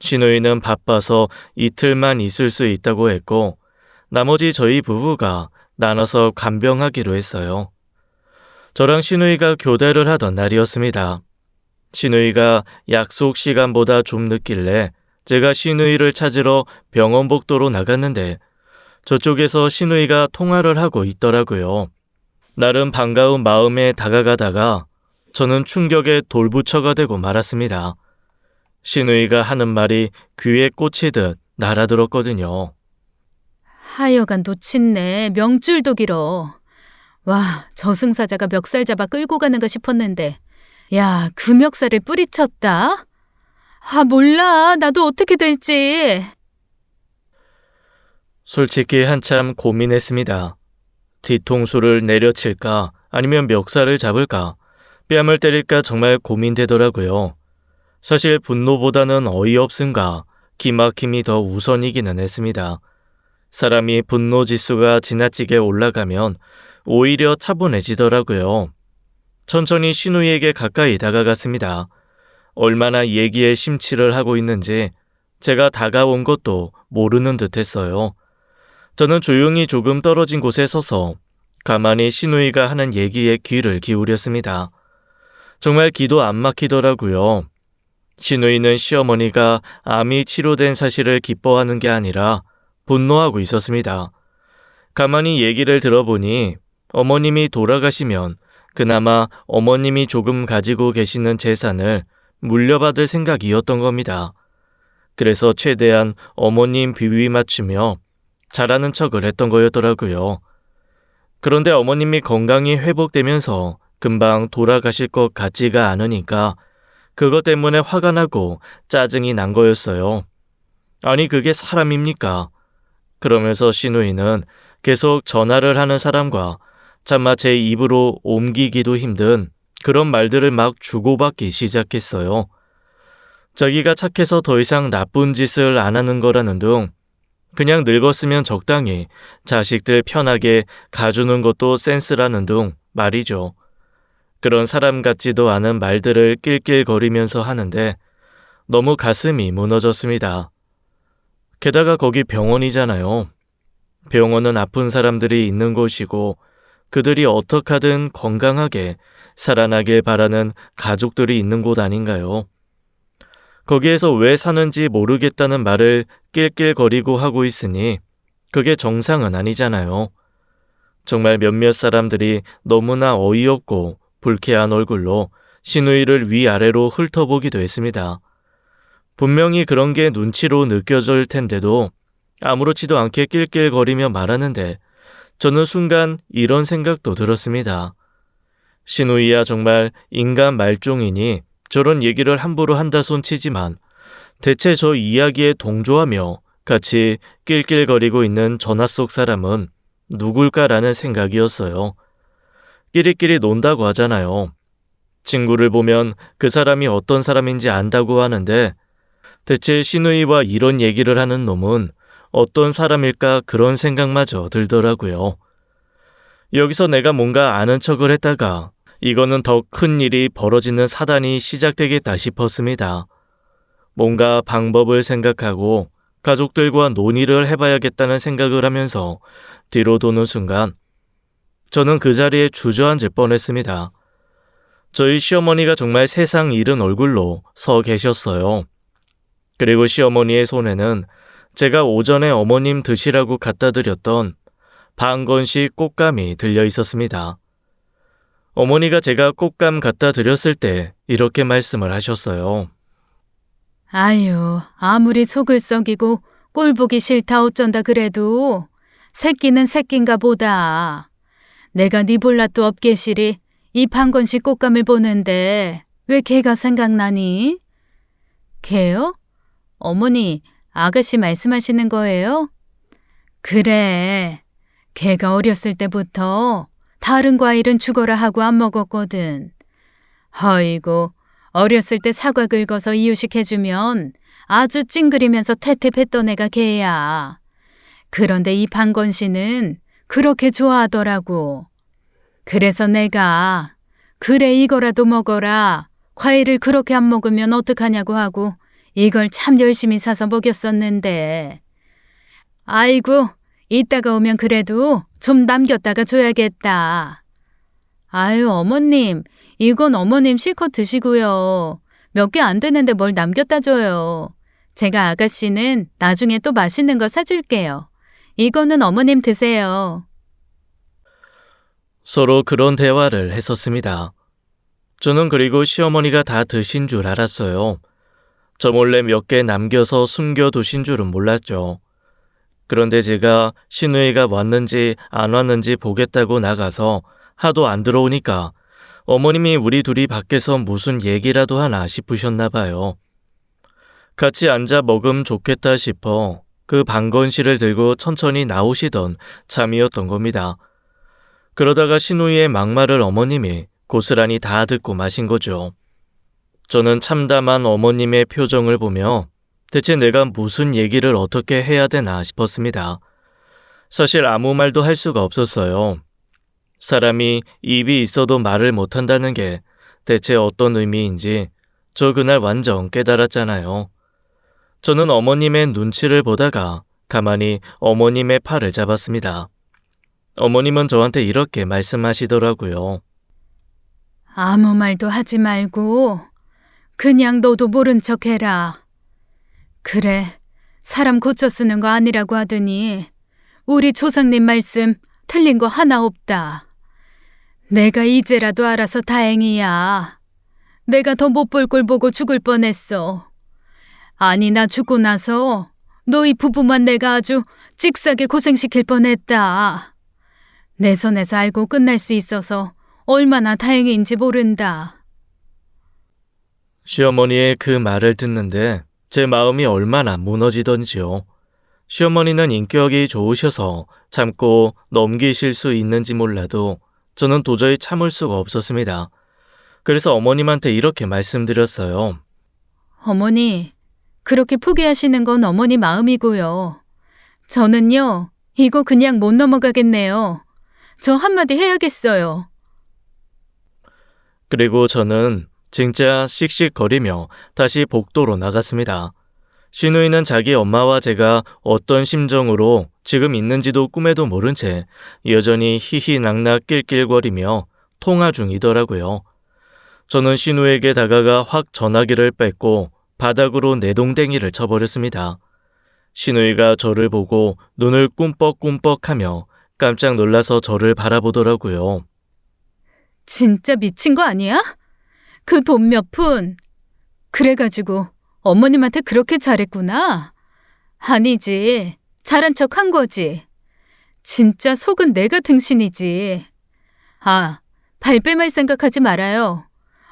시누이는 바빠서 이틀만 있을 수 있다고 했고 나머지 저희 부부가 나눠서 간병하기로 했어요. 저랑 시누이가 교대를 하던 날이었습니다. 시누이가 약속 시간보다 좀 늦길래 제가 시누이를 찾으러 병원 복도로 나갔는데 저쪽에서 시누이가 통화를 하고 있더라고요. 나름 반가운 마음에 다가가다가 저는 충격에 돌부처가 되고 말았습니다. 시누이가 하는 말이 귀에 꽂히듯 날아들었거든요. 하여간 놓친네. 명줄도 길어. 와, 저승사자가 멱살 잡아 끌고 가는가 싶었는데. 야, 그 멱살을 뿌리쳤다? 아, 몰라. 나도 어떻게 될지. 솔직히 한참 고민했습니다. 뒤통수를 내려칠까 아니면 멱살을 잡을까 뺨을 때릴까 정말 고민되더라고요. 사실 분노보다는 어이없음과 기막힘이 더 우선이기는 했습니다. 사람이 분노 지수가 지나치게 올라가면 오히려 차분해지더라고요. 천천히 신우이에게 가까이 다가갔습니다. 얼마나 얘기에 심취를 하고 있는지 제가 다가온 것도 모르는 듯 했어요. 저는 조용히 조금 떨어진 곳에 서서 가만히 신우이가 하는 얘기에 귀를 기울였습니다. 정말 기도 안 막히더라고요. 신우이는 시어머니가 암이 치료된 사실을 기뻐하는 게 아니라 분노하고 있었습니다. 가만히 얘기를 들어보니 어머님이 돌아가시면 그나마 어머님이 조금 가지고 계시는 재산을 물려받을 생각이었던 겁니다. 그래서 최대한 어머님 비위 맞추며 잘하는 척을 했던 거였더라고요. 그런데 어머님이 건강이 회복되면서 금방 돌아가실 것 같지가 않으니까 그것 때문에 화가 나고 짜증이 난 거였어요. 아니 그게 사람입니까? 그러면서 신우이는 계속 전화를 하는 사람과 차마 제 입으로 옮기기도 힘든 그런 말들을 막 주고받기 시작했어요. 자기가 착해서 더 이상 나쁜 짓을 안 하는 거라는 둥, 그냥 늙었으면 적당히 자식들 편하게 가주는 것도 센스라는 둥 말이죠. 그런 사람 같지도 않은 말들을 낄낄거리면서 하는데 너무 가슴이 무너졌습니다. 게다가 거기 병원이잖아요. 병원은 아픈 사람들이 있는 곳이고 그들이 어떻게 하든 건강하게 살아나길 바라는 가족들이 있는 곳 아닌가요? 거기에서 왜 사는지 모르겠다는 말을 낄낄거리고 하고 있으니 그게 정상은 아니잖아요. 정말 몇몇 사람들이 너무나 어이없고 불쾌한 얼굴로 신우이를 위아래로 훑어보기도 했습니다. 분명히 그런 게 눈치로 느껴질 텐데도 아무렇지도 않게 낄낄거리며 말하는데 저는 순간 이런 생각도 들었습니다. 신우이야 정말 인간 말종이니 저런 얘기를 함부로 한다 손 치지만 대체 저 이야기에 동조하며 같이 낄낄거리고 있는 전화 속 사람은 누굴까라는 생각이었어요. 끼리끼리 논다고 하잖아요. 친구를 보면 그 사람이 어떤 사람인지 안다고 하는데 대체 신우이와 이런 얘기를 하는 놈은 어떤 사람일까 그런 생각마저 들더라고요. 여기서 내가 뭔가 아는 척을 했다가 이거는 더 큰 일이 벌어지는 사단이 시작되겠다 싶었습니다. 뭔가 방법을 생각하고 가족들과 논의를 해봐야겠다는 생각을 하면서 뒤로 도는 순간 저는 그 자리에 주저앉을 뻔했습니다. 저희 시어머니가 정말 세상 잃은 얼굴로 서 계셨어요. 그리고 시어머니의 손에는 제가 오전에 어머님 드시라고 갖다 드렸던 반 건씩 꽃감이 들려 있었습니다. 어머니가 제가 꽃감 갖다 드렸을 때 이렇게 말씀을 하셨어요. 아유, 아무리 속을 썩이고 꼴 보기 싫다 어쩐다 그래도 새끼는 새끼인가 보다. 내가 네 볼랏도 없게시리 이 판건식 꽃감을 보는데 왜 걔가 생각나니? 걔요? 어머니, 아가씨 말씀하시는 거예요? 그래, 걔가 어렸을 때부터 다른 과일은 죽어라 하고 안 먹었거든. 허이고, 어렸을 때 사과 긁어서 이유식 해주면 아주 찡그리면서 퇴퇴했던 애가 걔야. 그런데 이 판건 씨는 그렇게 좋아하더라고. 그래서 내가 그래 이거라도 먹어라. 과일을 그렇게 안 먹으면 어떡하냐고 하고 이걸 참 열심히 사서 먹였었는데. 아이고, 이따가 오면 그래도 좀 남겼다가 줘야겠다. 아유, 어머님, 이건 어머님 실컷 드시고요. 몇 개 안 되는데 뭘 남겼다 줘요. 제가 아가씨는 나중에 또 맛있는 거 사줄게요. 이거는 어머님 드세요. 서로 그런 대화를 했었습니다. 저는 그리고 시어머니가 다 드신 줄 알았어요. 저 몰래 몇 개 남겨서 숨겨두신 줄은 몰랐죠. 그런데 제가 신우이가 왔는지 안 왔는지 보겠다고 나가서 하도 안 들어오니까 어머님이 우리 둘이 밖에서 무슨 얘기라도 하나 싶으셨나 봐요. 같이 앉아 먹으면 좋겠다 싶어 그 방건실을 들고 천천히 나오시던 참이었던 겁니다. 그러다가 신우이의 막말을 어머님이 고스란히 다 듣고 마신 거죠. 저는 참담한 어머님의 표정을 보며 대체 내가 무슨 얘기를 어떻게 해야 되나 싶었습니다. 사실 아무 말도 할 수가 없었어요. 사람이 입이 있어도 말을 못한다는 게 대체 어떤 의미인지 저 그날 완전 깨달았잖아요. 저는 어머님의 눈치를 보다가 가만히 어머님의 팔을 잡았습니다. 어머님은 저한테 이렇게 말씀하시더라고요. 아무 말도 하지 말고 그냥 너도 모른 척 해라. 그래, 사람 고쳐 쓰는 거 아니라고 하더니 우리 조상님 말씀 틀린 거 하나 없다. 내가 이제라도 알아서 다행이야. 내가 더 못 볼 꼴 보고 죽을 뻔했어. 아니, 나 죽고 나서 너희 부부만 내가 아주 찍싸게 고생시킬 뻔했다. 내 손에서 알고 끝날 수 있어서 얼마나 다행인지 모른다. 시어머니의 그 말을 듣는데 제 마음이 얼마나 무너지던지요. 시어머니는 인격이 좋으셔서 참고 넘기실 수 있는지 몰라도 저는 도저히 참을 수가 없었습니다. 그래서 어머님한테 이렇게 말씀드렸어요. 어머니, 그렇게 포기하시는 건 어머니 마음이고요. 저는요, 이거 그냥 못 넘어가겠네요. 저 한마디 해야겠어요. 그리고 저는 진짜 씩씩거리며 다시 복도로 나갔습니다. 신우이는 자기 엄마와 제가 어떤 심정으로 지금 있는지도 꿈에도 모른 채 여전히 희희낙낙 낄낄거리며 통화 중이더라고요. 저는 신우에게 다가가 확 전화기를 뺏고 바닥으로 내동댕이를 쳐버렸습니다. 신우이가 저를 보고 눈을 꿈뻑꿈뻑하며 깜짝 놀라서 저를 바라보더라고요. 진짜 미친 거 아니야? 그 돈 몇 푼. 그래가지고 어머님한테 그렇게 잘했구나. 아니지. 잘한 척 한 거지. 진짜 속은 내가 등신이지. 아, 발뺌할 생각하지 말아요.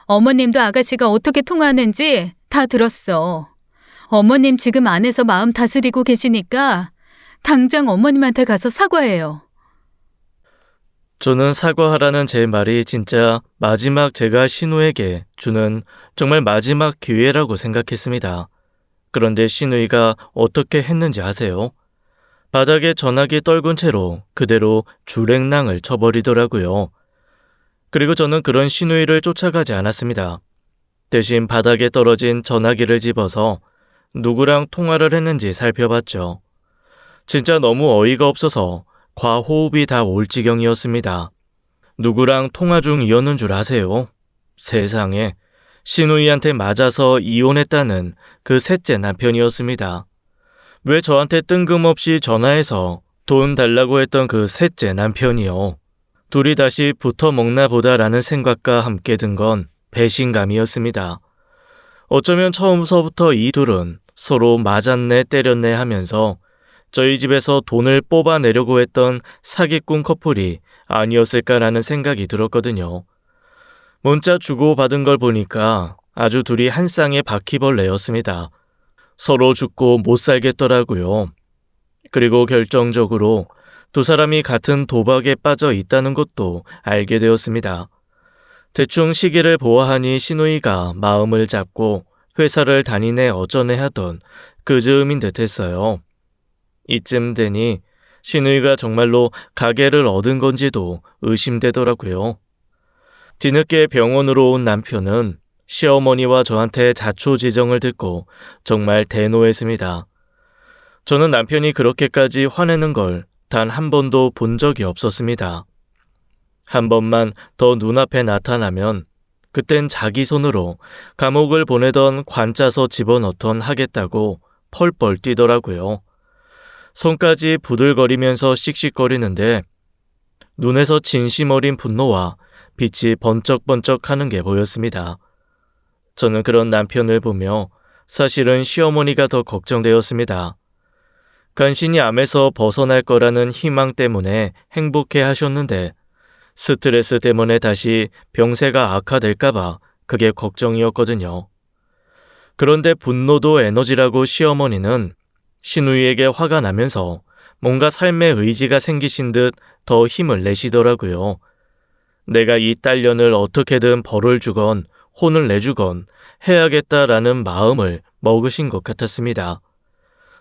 어머님도 아가씨가 어떻게 통화하는지 다 들었어. 어머님 지금 안에서 마음 다스리고 계시니까 당장 어머님한테 가서 사과해요. 저는 사과하라는 제 말이 진짜 마지막 제가 신우에게 주는 정말 마지막 기회라고 생각했습니다. 그런데 신우이가 어떻게 했는지 아세요? 바닥에 전화기 떨군 채로 그대로 주랭랑을 쳐버리더라고요. 그리고 저는 그런 신우이를 쫓아가지 않았습니다. 대신 바닥에 떨어진 전화기를 집어서 누구랑 통화를 했는지 살펴봤죠. 진짜 너무 어이가 없어서 과호흡이 다 올 지경이었습니다. 누구랑 통화 중이었는 줄 아세요? 세상에, 신우이한테 맞아서 이혼했다는 그 셋째 남편이었습니다. 왜 저한테 뜬금없이 전화해서 돈 달라고 했던 그 셋째 남편이요. 둘이 다시 붙어 먹나 보다라는 생각과 함께 든 건 배신감이었습니다. 어쩌면 처음서부터 이 둘은 서로 맞았네 때렸네 하면서 저희 집에서 돈을 뽑아내려고 했던 사기꾼 커플이 아니었을까라는 생각이 들었거든요. 문자 주고받은 걸 보니까 아주 둘이 한 쌍의 바퀴벌레였습니다. 서로 죽고 못 살겠더라고요. 그리고 결정적으로 두 사람이 같은 도박에 빠져 있다는 것도 알게 되었습니다. 대충 시기를 보아하니 신우이가 마음을 잡고 회사를 다니네 어쩌네 하던 그 즈음인 듯 했어요. 이쯤 되니 신우이가 정말로 가게를 얻은 건지도 의심되더라고요. 뒤늦게 병원으로 온 남편은 시어머니와 저한테 자초지정을 듣고 정말 대노했습니다. 저는 남편이 그렇게까지 화내는 걸 단 한 번도 본 적이 없었습니다. 한 번만 더 눈앞에 나타나면 그땐 자기 손으로 감옥을 보내던 관짜서 집어넣던 하겠다고 펄펄 뛰더라고요. 손까지 부들거리면서 씩씩거리는데 눈에서 진심 어린 분노와 빛이 번쩍번쩍하는 게 보였습니다. 저는 그런 남편을 보며 사실은 시어머니가 더 걱정되었습니다. 간신히 암에서 벗어날 거라는 희망 때문에 행복해 하셨는데 스트레스 때문에 다시 병세가 악화될까봐 그게 걱정이었거든요. 그런데 분노도 에너지라고 시어머니는 신우이에게 화가 나면서 뭔가 삶의 의지가 생기신 듯 더 힘을 내시더라고요. 내가 이 딸년을 어떻게든 벌을 주건 혼을 내주건 해야겠다라는 마음을 먹으신 것 같았습니다.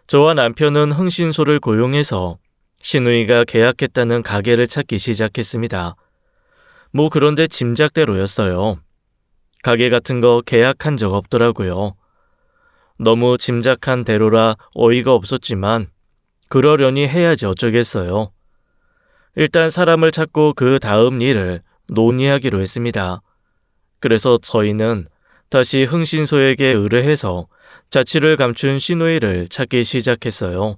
저와 남편은 흥신소를 고용해서 시누이가 계약했다는 가게를 찾기 시작했습니다. 그런데 짐작대로였어요. 가게 같은 거 계약한 적 없더라고요. 너무 짐작한 대로라 어이가 없었지만 그러려니 해야지 어쩌겠어요. 일단 사람을 찾고 그 다음 일을 논의하기로 했습니다. 그래서 저희는 다시 흥신소에게 의뢰해서 자취를 감춘 시누이를 찾기 시작했어요.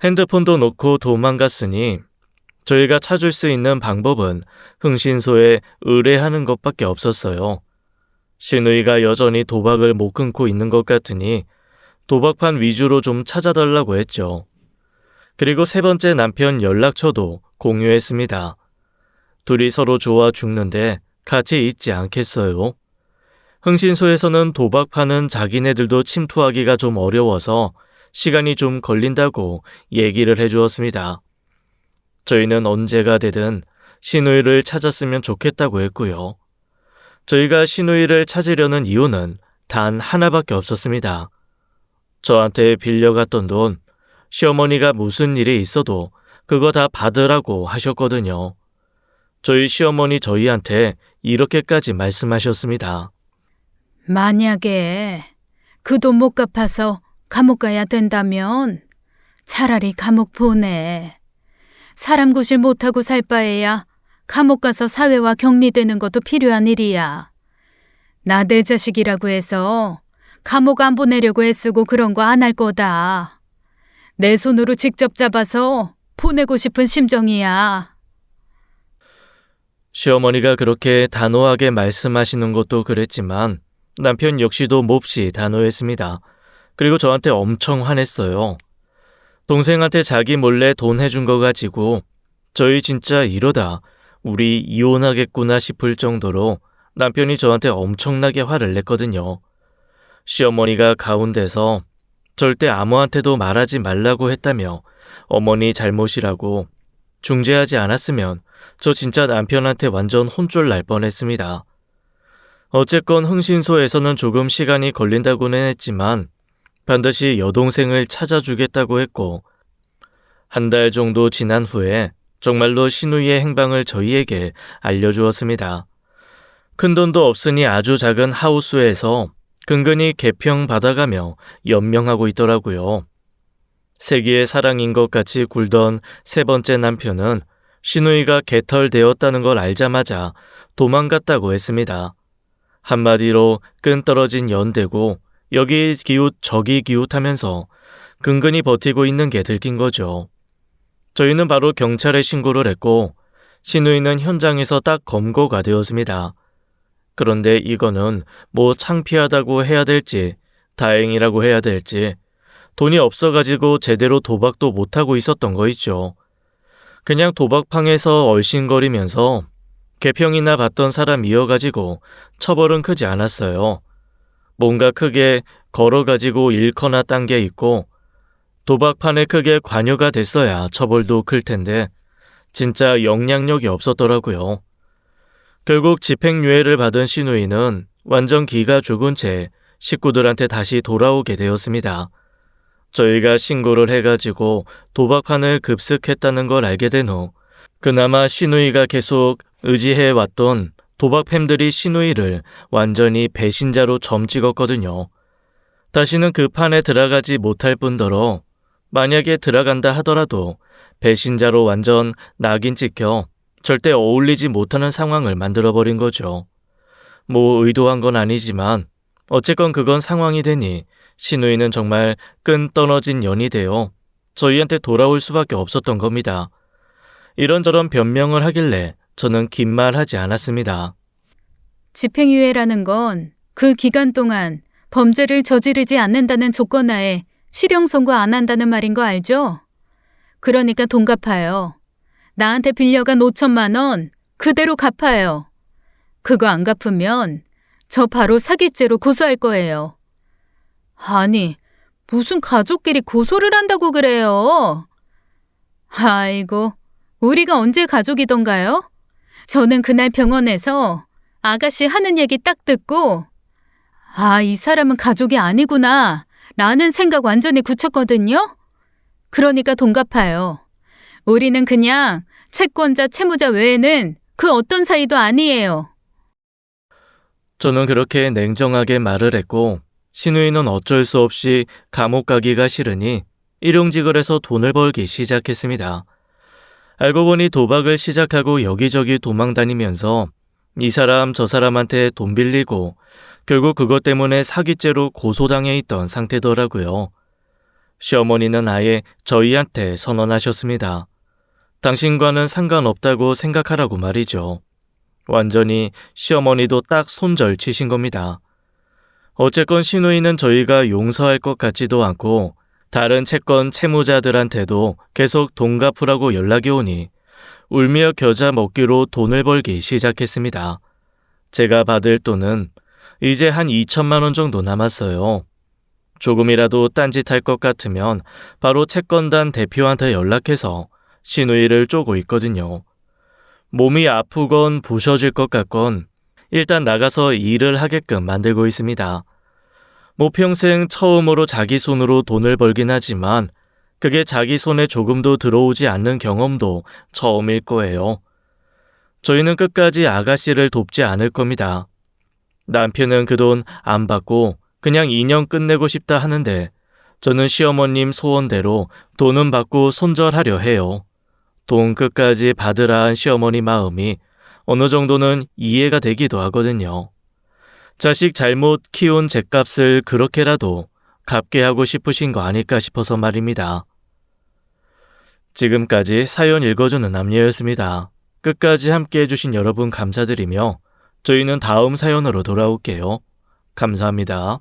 핸드폰도 놓고 도망갔으니 저희가 찾을 수 있는 방법은 흥신소에 의뢰하는 것밖에 없었어요. 시누이가 여전히 도박을 못 끊고 있는 것 같으니 도박판 위주로 좀 찾아달라고 했죠. 그리고 세 번째 남편 연락처도 공유했습니다. 둘이 서로 좋아 죽는데 같이 있지 않겠어요? 흥신소에서는 도박판은 자기네들도 침투하기가 좀 어려워서 시간이 좀 걸린다고 얘기를 해주었습니다. 저희는 언제가 되든 시누이를 찾았으면 좋겠다고 했고요. 저희가 시누이를 찾으려는 이유는 단 하나밖에 없었습니다. 저한테 빌려갔던 돈, 시어머니가 무슨 일이 있어도 그거 다 받으라고 하셨거든요. 저희 시어머니 저희한테 이렇게까지 말씀하셨습니다. 만약에 그 돈 못 갚아서 감옥 가야 된다면 차라리 감옥 보내. 사람 구실 못하고 살 바에야 감옥 가서 사회와 격리되는 것도 필요한 일이야. 나 내 자식이라고 해서 감옥 안 보내려고 애쓰고 그런 거 안 할 거다. 내 손으로 직접 잡아서 보내고 싶은 심정이야. 시어머니가 그렇게 단호하게 말씀하시는 것도 그랬지만 남편 역시도 몹시 단호했습니다. 그리고 저한테 엄청 화냈어요. 동생한테 자기 몰래 돈 해준 거 가지고 저희 진짜 이러다 우리 이혼하겠구나 싶을 정도로 남편이 저한테 엄청나게 화를 냈거든요. 시어머니가 가운데서 절대 아무한테도 말하지 말라고 했다며 어머니 잘못이라고 중재하지 않았으면 저 진짜 남편한테 완전 혼쭐 날 뻔했습니다. 어쨌건 흥신소에서는 조금 시간이 걸린다고는 했지만 반드시 여동생을 찾아주겠다고 했고 한 달 정도 지난 후에 정말로 시누이의 행방을 저희에게 알려주었습니다. 큰돈도 없으니 아주 작은 하우스에서 근근히 개평 받아가며 연명하고 있더라고요. 세기의 사랑인 것 같이 굴던 세 번째 남편은 시누이가 개털되었다는 걸 알자마자 도망갔다고 했습니다. 한마디로 끈 떨어진 연대고 여기 기웃 저기 기웃하면서 근근히 버티고 있는 게 들킨 거죠. 저희는 바로 경찰에 신고를 했고 시누이는 현장에서 딱 검거가 되었습니다. 그런데 이거는 창피하다고 해야 될지 다행이라고 해야 될지 돈이 없어가지고 제대로 도박도 못하고 있었던 거 있죠. 그냥 도박방에서 얼씬거리면서 개평이나 받던 사람이어가지고 처벌은 크지 않았어요. 뭔가 크게 걸어가지고 잃거나 딴 게 있고 도박판에 크게 관여가 됐어야 처벌도 클 텐데 진짜 영향력이 없었더라고요. 결국 집행유예를 받은 시누이는 완전 기가 죽은 채 식구들한테 다시 돌아오게 되었습니다. 저희가 신고를 해가지고 도박판을 급습했다는 걸 알게 된 후 그나마 시누이가 계속 의지해왔던 도박팸들이 시누이를 완전히 배신자로 점 찍었거든요. 다시는 그 판에 들어가지 못할 뿐더러 만약에 들어간다 하더라도 배신자로 완전 낙인 찍혀 절대 어울리지 못하는 상황을 만들어버린 거죠. 의도한 건 아니지만 어쨌건 그건 상황이 되니 시누이는 정말 끈 떨어진 년이 되어 저희한테 돌아올 수밖에 없었던 겁니다. 이런저런 변명을 하길래 저는 긴 말 하지 않았습니다. 집행유예라는 건 그 기간 동안 범죄를 저지르지 않는다는 조건하에 실형 선고 안 한다는 말인 거 알죠? 그러니까 돈 갚아요. 나한테 빌려간 5천만 원 그대로 갚아요. 그거 안 갚으면 저 바로 사기죄로 고소할 거예요. 아니, 무슨 가족끼리 고소를 한다고 그래요? 아이고, 우리가 언제 가족이던가요? 저는 그날 병원에서 아가씨 하는 얘기 딱 듣고 아, 이 사람은 가족이 아니구나 라는 생각 완전히 굳혔거든요. 그러니까 돈 갚아요. 우리는 그냥 채권자, 채무자 외에는 그 어떤 사이도 아니에요. 저는 그렇게 냉정하게 말을 했고 신우이는 어쩔 수 없이 감옥 가기가 싫으니 일용직을 해서 돈을 벌기 시작했습니다. 알고 보니 도박을 시작하고 여기저기 도망다니면서 이 사람 저 사람한테 돈 빌리고 결국 그것 때문에 사기죄로 고소당해 있던 상태더라고요. 시어머니는 아예 저희한테 선언하셨습니다. 당신과는 상관없다고 생각하라고 말이죠. 완전히 시어머니도 딱 손절치신 겁니다. 어쨌건 신우이는 저희가 용서할 것 같지도 않고 다른 채권 채무자들한테도 계속 돈 갚으라고 연락이 오니 울며 겨자 먹기로 돈을 벌기 시작했습니다. 제가 받을 돈은 이제 한 2천만 원 정도 남았어요. 조금이라도 딴짓할 것 같으면 바로 채권단 대표한테 연락해서 신우이를 쪼고 있거든요. 몸이 아프건 부셔질 것 같건 일단 나가서 일을 하게끔 만들고 있습니다. 뭐 평생 처음으로 자기 손으로 돈을 벌긴 하지만 그게 자기 손에 조금도 들어오지 않는 경험도 처음일 거예요. 저희는 끝까지 아가씨를 돕지 않을 겁니다. 남편은 그 돈 안 받고 그냥 2년 끝내고 싶다 하는데 저는 시어머님 소원대로 돈은 받고 손절하려 해요. 돈 끝까지 받으라 한 시어머니 마음이 어느 정도는 이해가 되기도 하거든요. 자식 잘못 키운 죗값을 그렇게라도 갚게 하고 싶으신 거 아닐까 싶어서 말입니다. 지금까지 사연 읽어주는 남녀였습니다. 끝까지 함께 해주신 여러분 감사드리며 저희는 다음 사연으로 돌아올게요. 감사합니다.